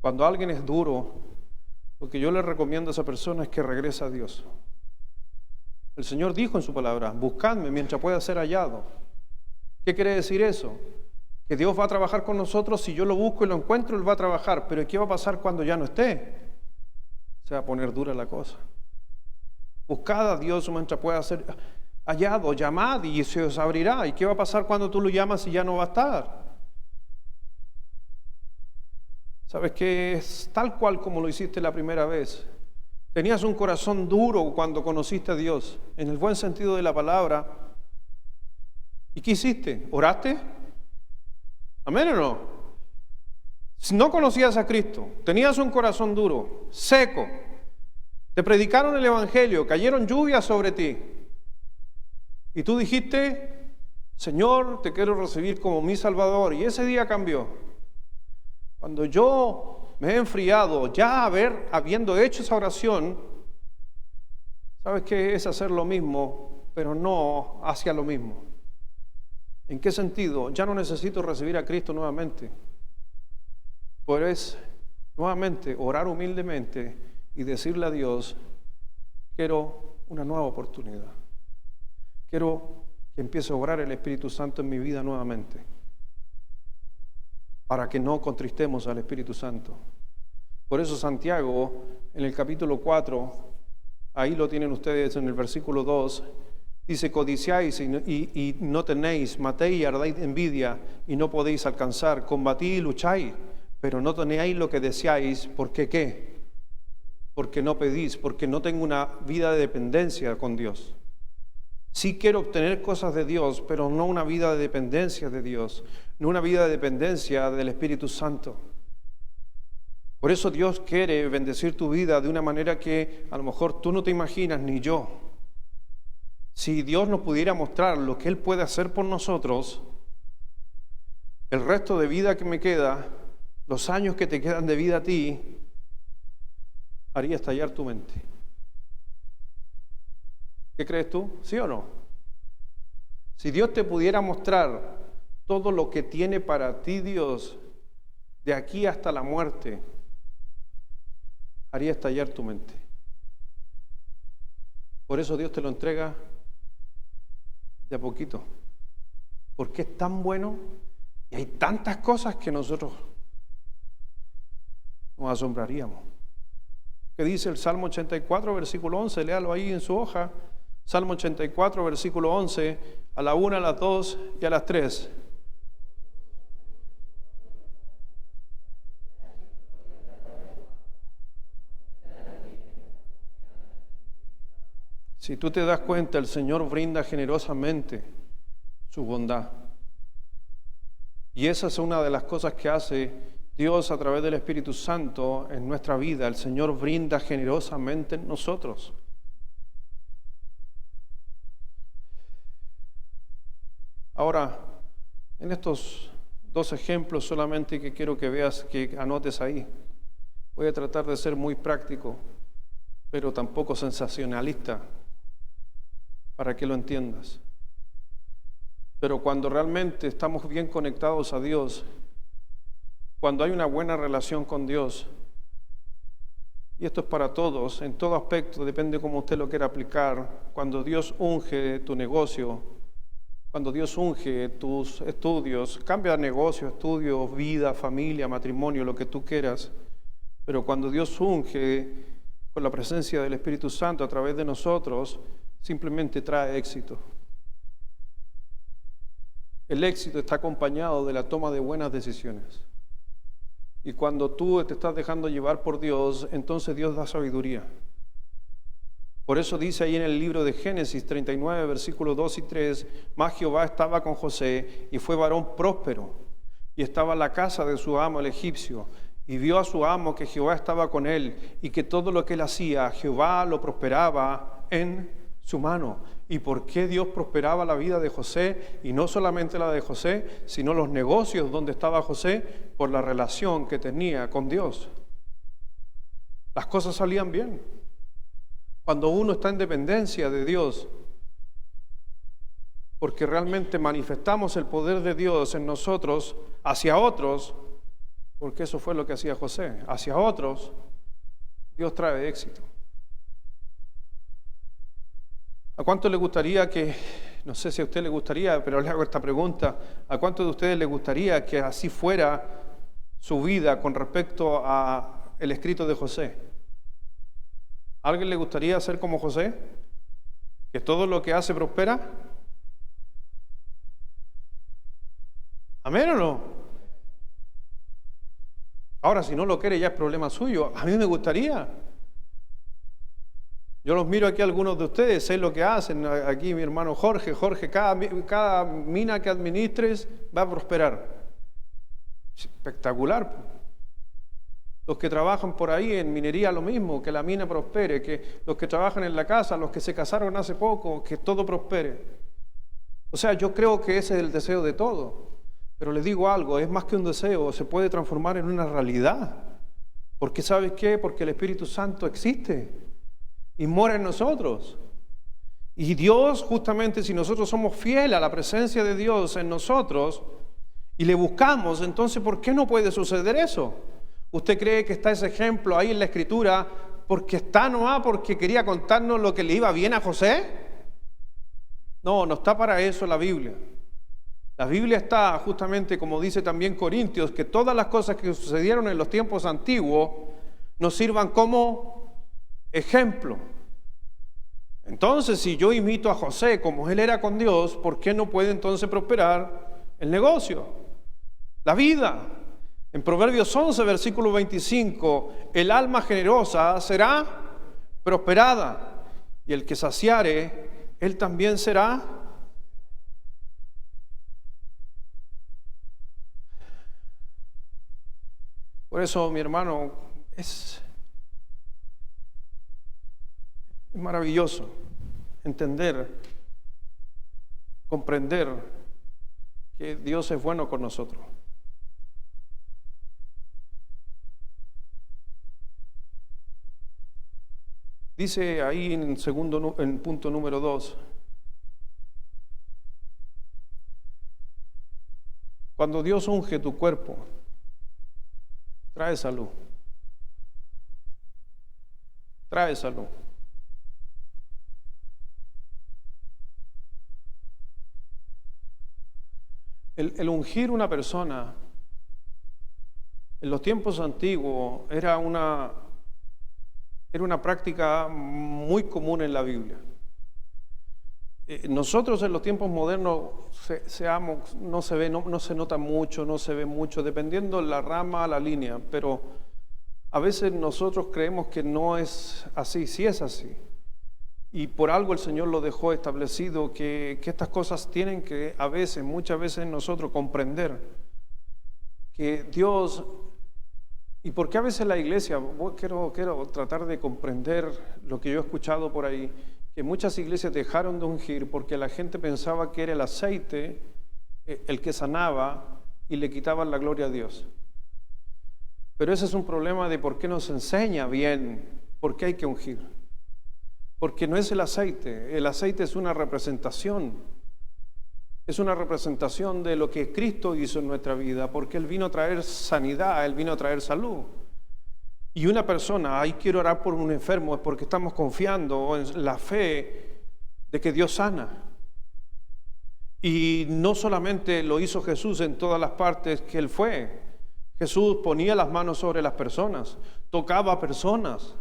Cuando alguien es duro, lo que yo le recomiendo a esa persona es que regrese a Dios. El Señor dijo en su palabra: buscadme mientras pueda ser hallado. ¿Qué quiere decir eso? Que Dios va a trabajar con nosotros. Si yo lo busco y lo encuentro, Él va a trabajar. Pero ¿qué va a pasar cuando ya no esté? Se va a poner dura la cosa. Buscad a Dios mientras pueda ser hallado, llamad y se os abrirá. ¿Y qué va a pasar cuando tú lo llamas y ya no va a estar? ¿Sabes qué? Es tal cual como lo hiciste la primera vez. Tenías un corazón duro cuando conociste a Dios, en el buen sentido de la palabra. ¿Y qué hiciste? ¿Oraste? ¿Amén o no? Si no conocías a Cristo, tenías un corazón duro, seco, te predicaron el Evangelio, cayeron lluvias sobre ti, y tú dijiste: Señor, te quiero recibir como mi Salvador, y ese día cambió. Cuando yo me he enfriado, ya habiendo hecho esa oración, ¿sabes qué? Es hacer lo mismo, pero no hacia lo mismo. ¿En qué sentido? Ya no necesito recibir a Cristo nuevamente. Pues nuevamente orar humildemente y decirle a Dios: quiero una nueva oportunidad. Quiero que empiece a obrar el Espíritu Santo en mi vida nuevamente, para que no contristemos al Espíritu Santo. Por eso Santiago, en el capítulo 4, ahí lo tienen ustedes en el versículo 2, dice: codiciáis y no tenéis, matéis y ardáis envidia y no podéis alcanzar, combatid y lucháis, pero no tenéis lo que deseáis. ¿Por qué qué? Porque no pedís, porque no tengo una vida de dependencia con Dios. Sí quiero obtener cosas de Dios, pero no una vida de dependencia de Dios, no una vida de dependencia del Espíritu Santo. Por eso Dios quiere bendecir tu vida de una manera que a lo mejor tú no te imaginas, ni yo. Si Dios nos pudiera mostrar lo que Él puede hacer por nosotros, el resto de vida que me queda, los años que te quedan de vida a ti, haría estallar tu mente. ¿Qué crees tú? ¿Sí o no? Si Dios te pudiera mostrar todo lo que tiene para ti Dios, de aquí hasta la muerte, haría estallar tu mente. Por eso Dios te lo entrega de a poquito, porque es tan bueno y hay tantas cosas que nosotros nos asombraríamos. ¿Qué dice el Salmo 84, versículo 11? Léalo ahí en su hoja. Salmo 84, versículo 11, a la 1, a las 2 y a las 3. Si tú te das cuenta, el Señor brinda generosamente su bondad. Y esa es una de las cosas que hace Dios a través del Espíritu Santo en nuestra vida. El Señor brinda generosamente en nosotros. Ahora, en estos dos ejemplos solamente que quiero que veas, que anotes ahí, voy a tratar de ser muy práctico, pero tampoco sensacionalista, para que lo entiendas. Pero cuando realmente estamos bien conectados a Dios, cuando hay una buena relación con Dios, y esto es para todos, en todo aspecto, depende cómo usted lo quiera aplicar, cuando Dios unge tu negocio, cuando Dios unge tus estudios, cambia negocio, estudio, vida, familia, matrimonio, lo que tú quieras, pero cuando Dios unge con la presencia del Espíritu Santo a través de nosotros, simplemente trae éxito. El éxito está acompañado de la toma de buenas decisiones. Y cuando tú te estás dejando llevar por Dios, entonces Dios da sabiduría. Por eso dice ahí en el libro de Génesis 39, versículos 2 y 3, mas Jehová estaba con José y fue varón próspero, y estaba en la casa de su amo el egipcio, y vio a su amo que Jehová estaba con él, y que todo lo que él hacía, Jehová lo prosperaba en su mano. ¿Y por qué Dios prosperaba la vida de José? Y no solamente la de José, sino los negocios donde estaba José, por la relación que tenía con Dios. Las cosas salían bien. Cuando uno está en dependencia de Dios, porque realmente manifestamos el poder de Dios en nosotros hacia otros, porque eso fue lo que hacía José, hacia otros, Dios trae éxito. ¿A cuánto le gustaría que, no sé si a usted le gustaría, pero le hago esta pregunta, ¿a cuántos de ustedes les gustaría que así fuera su vida con respecto a el escrito de José? ¿A alguien le gustaría ser como José? ¿Que todo lo que hace prospera? ¿Amén o no? Ahora, si no lo quiere, ya es problema suyo. A mí me gustaría. Yo los miro aquí a algunos de ustedes, sé lo que hacen. Aquí mi hermano Jorge, cada mina que administres va a prosperar. Espectacular. Los que trabajan por ahí en minería, lo mismo, que la mina prospere, que los que trabajan en la casa, los que se casaron hace poco, que todo prospere. O sea, yo creo que ese es el deseo de todo. Pero les digo algo, es más que un deseo, se puede transformar en una realidad. Porque ¿sabes qué? Porque el Espíritu Santo existe y mora en nosotros. Y Dios, justamente, si nosotros somos fieles a la presencia de Dios en nosotros y le buscamos, entonces ¿por qué no puede suceder eso? ¿Usted cree que está ese ejemplo ahí en la Escritura porque está nomás porque quería contarnos lo que le iba bien a José? No, no está para eso la Biblia. La Biblia está justamente, como dice también Corintios, que todas las cosas que sucedieron en los tiempos antiguos nos sirvan como ejemplo. Entonces, si yo imito a José como él era con Dios, ¿por qué no puede entonces prosperar el negocio, la vida? En Proverbios 11, versículo 25, el alma generosa será prosperada, y el que saciare, él también será. Por eso, mi hermano, es maravilloso entender, comprender que Dios es bueno con nosotros. Dice ahí en punto número 2, cuando Dios unge tu cuerpo, trae salud. Trae salud. El ungir una persona en los tiempos antiguos era una práctica muy común en la Biblia. Nosotros en los tiempos modernos no se nota mucho, no se ve mucho, dependiendo la rama, la línea, pero a veces nosotros creemos que no es así, sí es así. Y por algo el Señor lo dejó establecido, que estas cosas tienen que a veces, muchas veces nosotros comprender que Dios, y porque a veces la iglesia, quiero tratar de comprender lo que yo he escuchado por ahí, que muchas iglesias dejaron de ungir porque la gente pensaba que era el aceite el que sanaba y le quitaban la gloria a Dios. Pero ese es un problema de por qué nos enseña bien por qué hay que ungir. Porque no es el aceite es una representación. Es una representación de lo que Cristo hizo en nuestra vida, porque Él vino a traer sanidad, Él vino a traer salud. Y una persona, quiero orar por un enfermo, es porque estamos confiando en la fe de que Dios sana. Y no solamente lo hizo Jesús en todas las partes que Él fue. Jesús ponía las manos sobre las personas, tocaba a personas.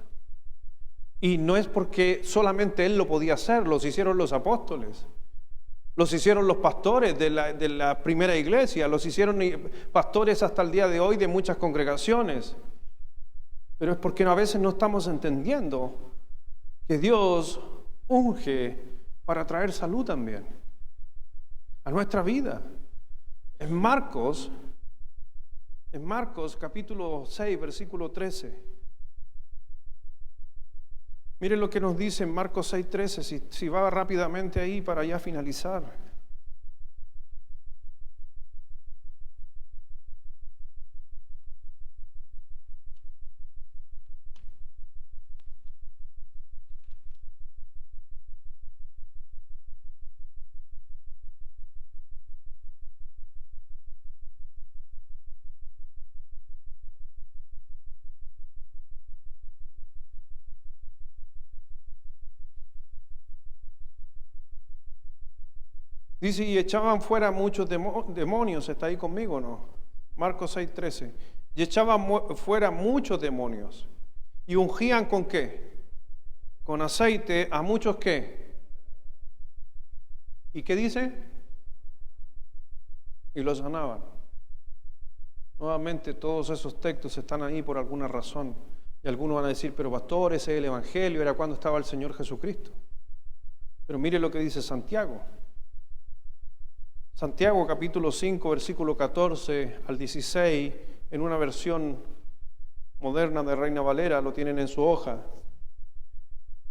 Y no es porque solamente Él lo podía hacer, los hicieron los apóstoles. Los hicieron los pastores de la primera iglesia, los hicieron pastores hasta el día de hoy de muchas congregaciones. Pero es porque a veces no estamos entendiendo que Dios unge para traer salud también a nuestra vida. En Marcos capítulo 6, versículo 13. Miren lo que nos dice en Marcos 6:13, si va rápidamente ahí para ya finalizar. Dice, y echaban fuera muchos demonios, ¿está ahí conmigo o no? Marcos 6:13. Y echaban fuera muchos demonios. ¿Y ungían con qué? Con aceite a muchos ¿qué? ¿Y qué dice? Y los sanaban. Nuevamente todos esos textos están ahí por alguna razón. Y algunos van a decir, pero pastor, ese es el Evangelio, era cuando estaba el Señor Jesucristo. Pero mire lo que dice Santiago. Santiago capítulo 5, versículo 14 al 16, en una versión moderna de Reina Valera, lo tienen en su hoja.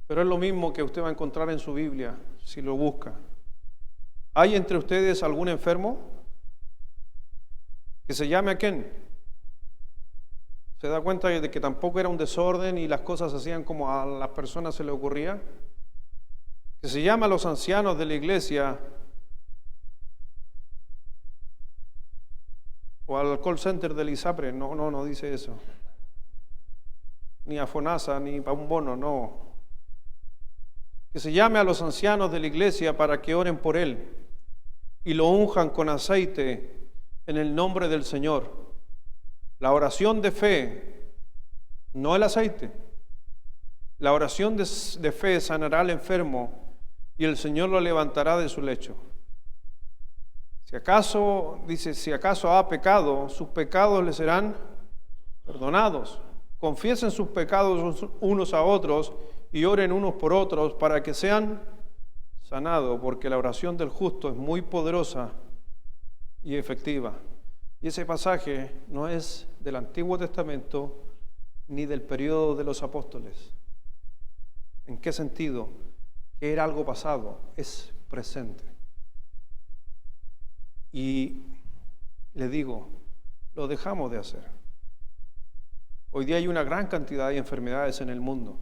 Pero es lo mismo que usted va a encontrar en su Biblia, si lo busca. ¿Hay entre ustedes algún enfermo? ¿Que se llame a quién? ¿Se da cuenta de que tampoco era un desorden y las cosas se hacían como a las personas se les ocurría? Que se llama a los ancianos de la iglesia o al call center del ISAPRE, no dice eso. Ni a FONASA, ni a un bono, no. Que se llame a los ancianos de la iglesia para que oren por él y lo unjan con aceite en el nombre del Señor. La oración de fe, no el aceite. La oración de fe sanará al enfermo y el Señor lo levantará de su lecho. Si acaso ha pecado, sus pecados le serán perdonados. Confiesen sus pecados unos a otros y oren unos por otros para que sean sanados, porque la oración del justo es muy poderosa y efectiva. Y ese pasaje no es del Antiguo Testamento ni del periodo de los apóstoles. ¿En qué sentido? Que era algo pasado, es presente. Y le digo, lo dejamos de hacer. Hoy día hay una gran cantidad de enfermedades en el mundo.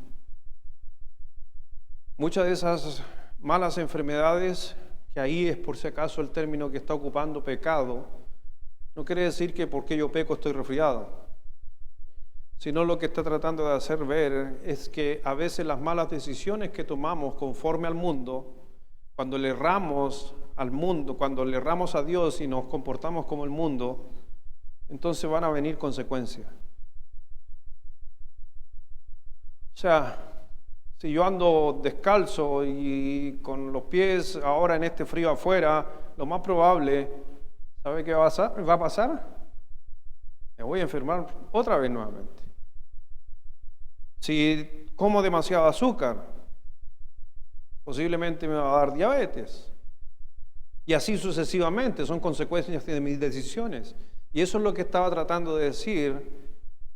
Muchas de esas malas enfermedades, que ahí es por si acaso el término que está ocupando pecado, no quiere decir que porque yo peco estoy resfriado, sino lo que está tratando de hacer ver es que a veces las malas decisiones que tomamos conforme al mundo, cuando le erramos al mundo, cuando le erramos a Dios y nos comportamos como el mundo, entonces van a venir consecuencias. O sea, si yo ando descalzo y con los pies ahora en este frío afuera, lo más probable, ¿sabe qué va a pasar? Me voy a enfermar otra vez nuevamente. Si como demasiado azúcar, Posiblemente me va a dar diabetes. Y así sucesivamente, son consecuencias de mis decisiones. Y eso es lo que estaba tratando de decir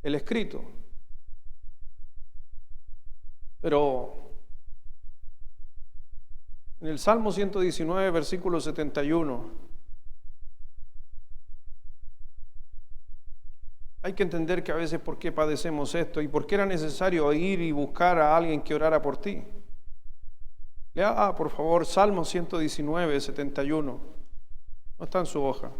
el escrito. Pero en el Salmo 119, versículo 71, hay que entender que a veces por qué padecemos esto y por qué era necesario ir y buscar a alguien que orara por ti. Lea, por favor, Salmo 119, 71. No está en su hoja.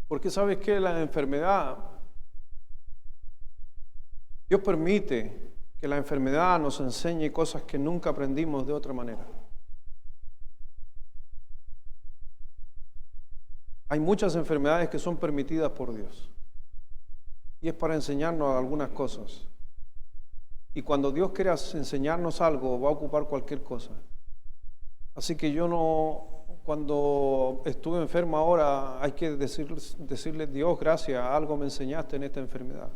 Porque sabes que la enfermedad, Dios permite que la enfermedad nos enseñe cosas que nunca aprendimos de otra manera. Hay muchas enfermedades que son permitidas por Dios. Y es para enseñarnos algunas cosas. Y cuando Dios quiera enseñarnos algo, va a ocupar cualquier cosa. Así que yo no, cuando estuve enfermo ahora, hay que decirle, Dios, gracias, algo me enseñaste en esta enfermedad.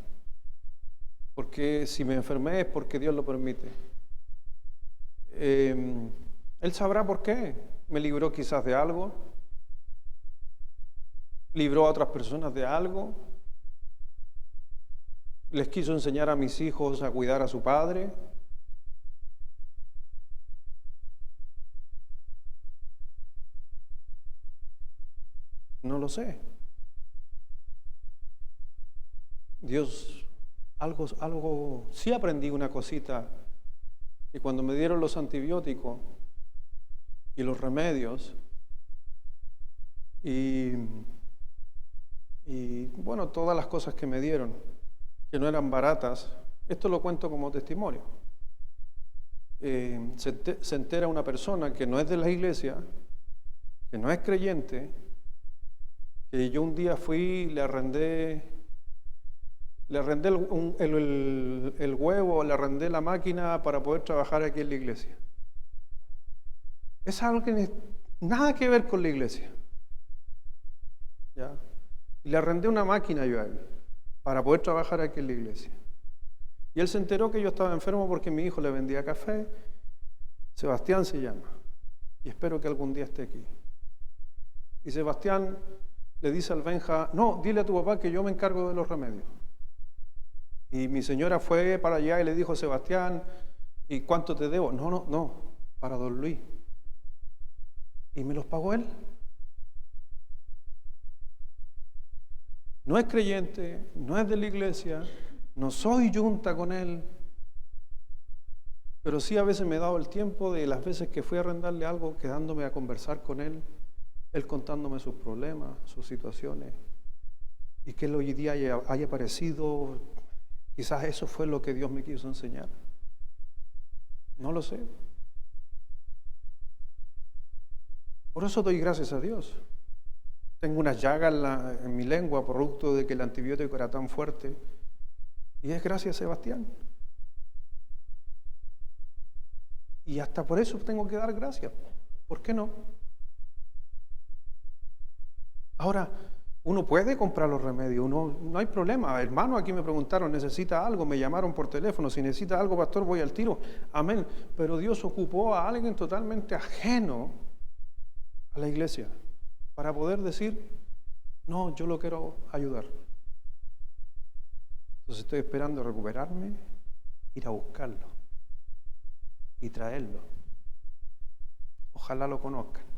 Porque si me enfermé es porque Dios lo permite. Él sabrá por qué. Me libró quizás de algo. Libró a otras personas de algo. Les quiso enseñar a mis hijos a cuidar a su padre. No lo sé. Dios, algo, sí aprendí una cosita, que cuando me dieron los antibióticos y los remedios, y bueno, todas las cosas que me dieron, que no eran baratas, esto lo cuento como testimonio. Se entera una persona que no es de la iglesia, que no es creyente, que yo un día fui y le arrendé el huevo, le arrendé la máquina para poder trabajar aquí en la iglesia. Es algo que nada que ver con la iglesia. ¿Ya? Y le arrendé una máquina yo a él para poder trabajar aquí en la iglesia. Y él se enteró que yo estaba enfermo porque mi hijo le vendía café. Sebastián se llama. Y espero que algún día esté aquí. Y Sebastián le dice al Benja, no, dile a tu papá que yo me encargo de los remedios. Y mi señora fue para allá y le dijo, Sebastián, ¿y cuánto te debo? No, para don Luis. Y me los pagó él. No es creyente, no es de la iglesia, no soy yunta con él, pero sí a veces me he dado el tiempo de las veces que fui a arrendarle algo, quedándome a conversar con él contándome sus problemas, sus situaciones, y que él hoy día haya aparecido. Quizás eso fue lo que Dios me quiso enseñar. No lo sé. Por eso doy gracias a Dios. Tengo una llaga en mi lengua, producto de que el antibiótico era tan fuerte, y es gracias a Sebastián. Y hasta por eso tengo que dar gracias. ¿Por qué no? Ahora, uno puede comprar los remedios, no hay problema. Hermano, aquí me preguntaron, ¿necesita algo? Me llamaron por teléfono, si necesita algo, pastor, voy al tiro. Amén. Pero Dios ocupó a alguien totalmente ajeno a la iglesia para poder decir, no, yo lo quiero ayudar. Entonces estoy esperando recuperarme, ir a buscarlo y traerlo. Ojalá lo conozcan.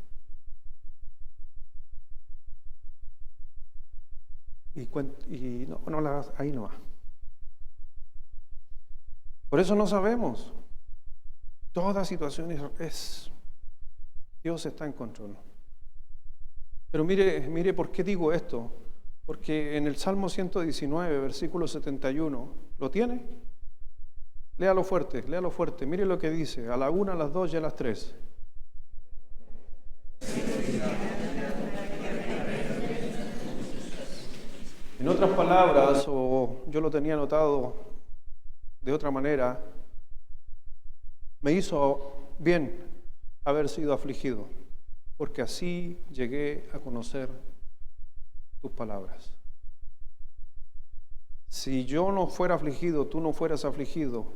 Y no, ahí no va. Por eso no sabemos. Todas situaciones Dios está en control. Pero mire por qué digo esto. Porque en el Salmo 119, versículo 71, ¿lo tiene? Léalo fuerte. Mire lo que dice, a la 1, a las 2 y a las 3. En otras palabras, o yo lo tenía anotado de otra manera, me hizo bien haber sido afligido, porque así llegué a conocer tus palabras. Si yo no fuera afligido, tú no fueras afligido,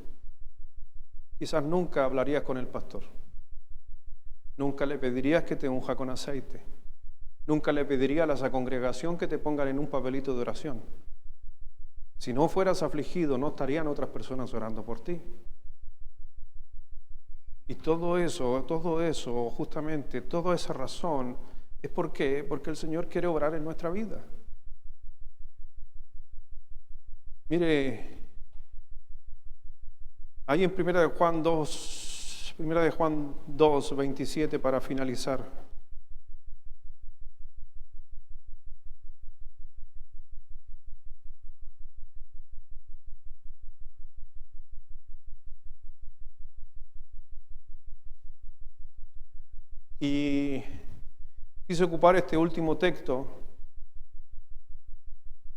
quizás nunca hablarías con el pastor. Nunca le pedirías que te unja con aceite. Nunca le pedirías a esa congregación que te pongan en un papelito de oración. Si no fueras afligido, no estarían otras personas orando por ti. Y todo eso, justamente, toda esa razón, ¿es por qué? Porque el Señor quiere obrar en nuestra vida. Mire, ahí en 1 de Juan 2, 27 para finalizar. Y quise ocupar este último texto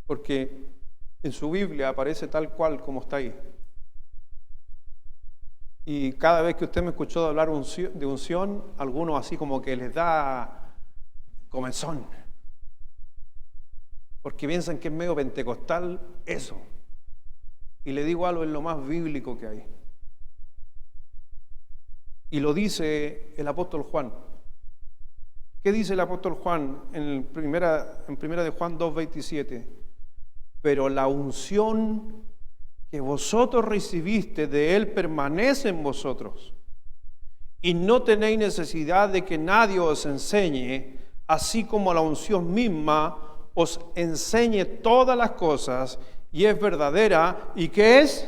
porque en su Biblia aparece tal cual como está ahí. Y cada vez que usted me escuchó hablar de unción, algunos así como que les da comezón. Porque piensan que es medio pentecostal eso. Y le digo algo, es lo más bíblico que hay. Y lo dice el apóstol Juan. ¿Qué dice el apóstol Juan en primera de Juan 2:27? Pero la unción que vosotros recibiste de Él permanece en vosotros, y no tenéis necesidad de que nadie os enseñe, así como la unción misma os enseñe todas las cosas, y es verdadera, y que es,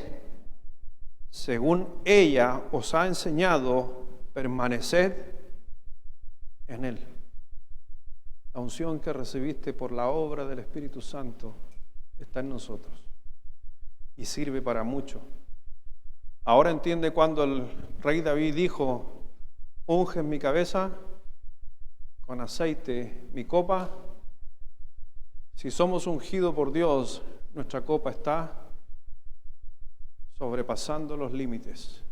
según ella os ha enseñado, permaneced en Él. La unción que recibiste por la obra del Espíritu Santo está en nosotros y sirve para mucho. Ahora entiende cuando el rey David dijo: unge en mi cabeza con aceite mi copa. Si somos ungidos por Dios, nuestra copa está sobrepasando los límites.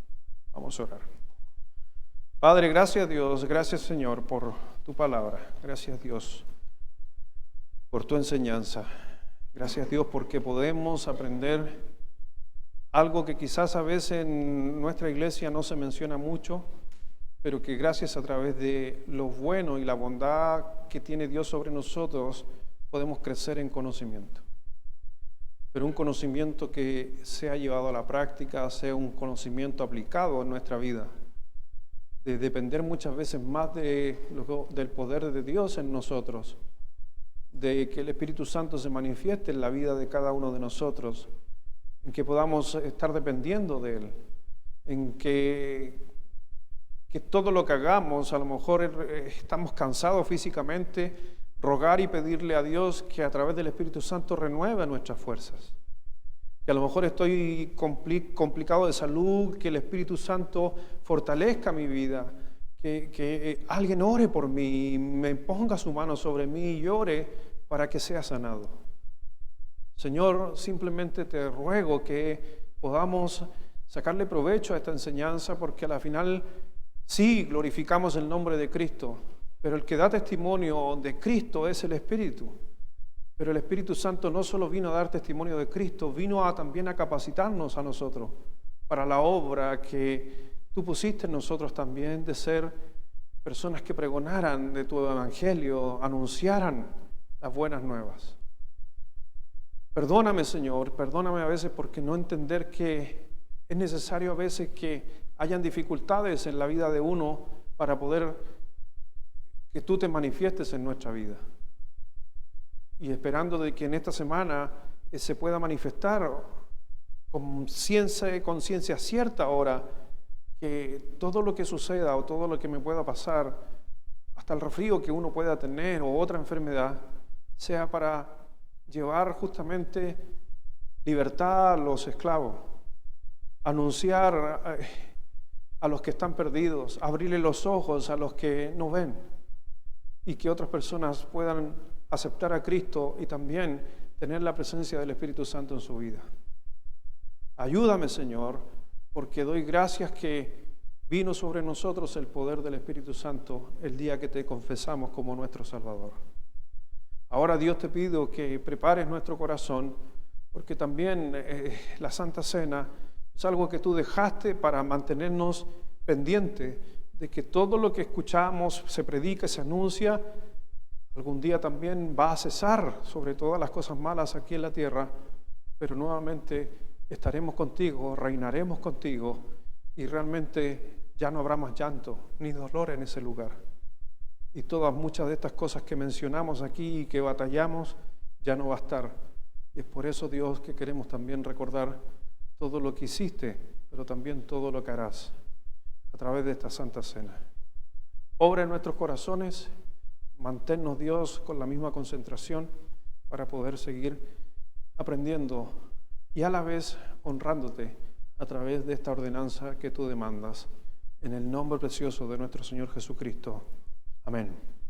Vamos a orar. Padre, gracias Dios, gracias Señor por tu palabra. Gracias Dios por tu enseñanza. Gracias Dios porque podemos aprender algo que quizás a veces en nuestra iglesia no se menciona mucho, pero que gracias a través de lo bueno y la bondad que tiene Dios sobre nosotros, podemos crecer en conocimiento. Pero un conocimiento que sea llevado a la práctica, sea un conocimiento aplicado en nuestra vida, de depender muchas veces más del poder de Dios en nosotros, de que el Espíritu Santo se manifieste en la vida de cada uno de nosotros, en que podamos estar dependiendo de Él, en que todo lo que hagamos, a lo mejor estamos cansados físicamente, rogar y pedirle a Dios que a través del Espíritu Santo renueve nuestras fuerzas. Que a lo mejor estoy complicado de salud, que el Espíritu Santo fortalezca mi vida, que alguien ore por mí, me ponga su mano sobre mí y ore para que sea sanado. Señor, simplemente te ruego que podamos sacarle provecho a esta enseñanza, porque a la final sí glorificamos el nombre de Cristo, pero el que da testimonio de Cristo es el Espíritu. Pero el Espíritu Santo no solo vino a dar testimonio de Cristo, vino también a capacitarnos a nosotros para la obra que tú pusiste en nosotros también, de ser personas que pregonaran de tu evangelio, anunciaran las buenas nuevas. Perdóname, Señor, perdóname a veces porque no entender que es necesario a veces que hayan dificultades en la vida de uno para poder que tú te manifiestes en nuestra vida. Y esperando de que en esta semana se pueda manifestar con conciencia cierta ahora, que todo lo que suceda o todo lo que me pueda pasar, hasta el resfrío que uno pueda tener o otra enfermedad, sea para llevar justamente libertad a los esclavos, anunciar a los que están perdidos, abrirle los ojos a los que no ven, y que otras personas puedan aceptar a Cristo y también tener la presencia del Espíritu Santo en su vida. Ayúdame, Señor, porque doy gracias que vino sobre nosotros el poder del Espíritu Santo el día que te confesamos como nuestro Salvador. Ahora, Dios, te pido que prepares nuestro corazón, porque también la Santa Cena es algo que tú dejaste para mantenernos pendientes de que todo lo que escuchamos, se predica, se anuncia, algún día también va a cesar sobre todas las cosas malas aquí en la tierra, pero nuevamente estaremos contigo, reinaremos contigo y realmente ya no habrá más llanto ni dolor en ese lugar. Y muchas de estas cosas que mencionamos aquí y que batallamos ya no va a estar. Y es por eso, Dios, que queremos también recordar todo lo que hiciste, pero también todo lo que harás a través de esta Santa Cena. Obra en nuestros corazones, manténnos, Dios, con la misma concentración para poder seguir aprendiendo y a la vez honrándote a través de esta ordenanza que tú demandas. En el nombre precioso de nuestro Señor Jesucristo. Amén.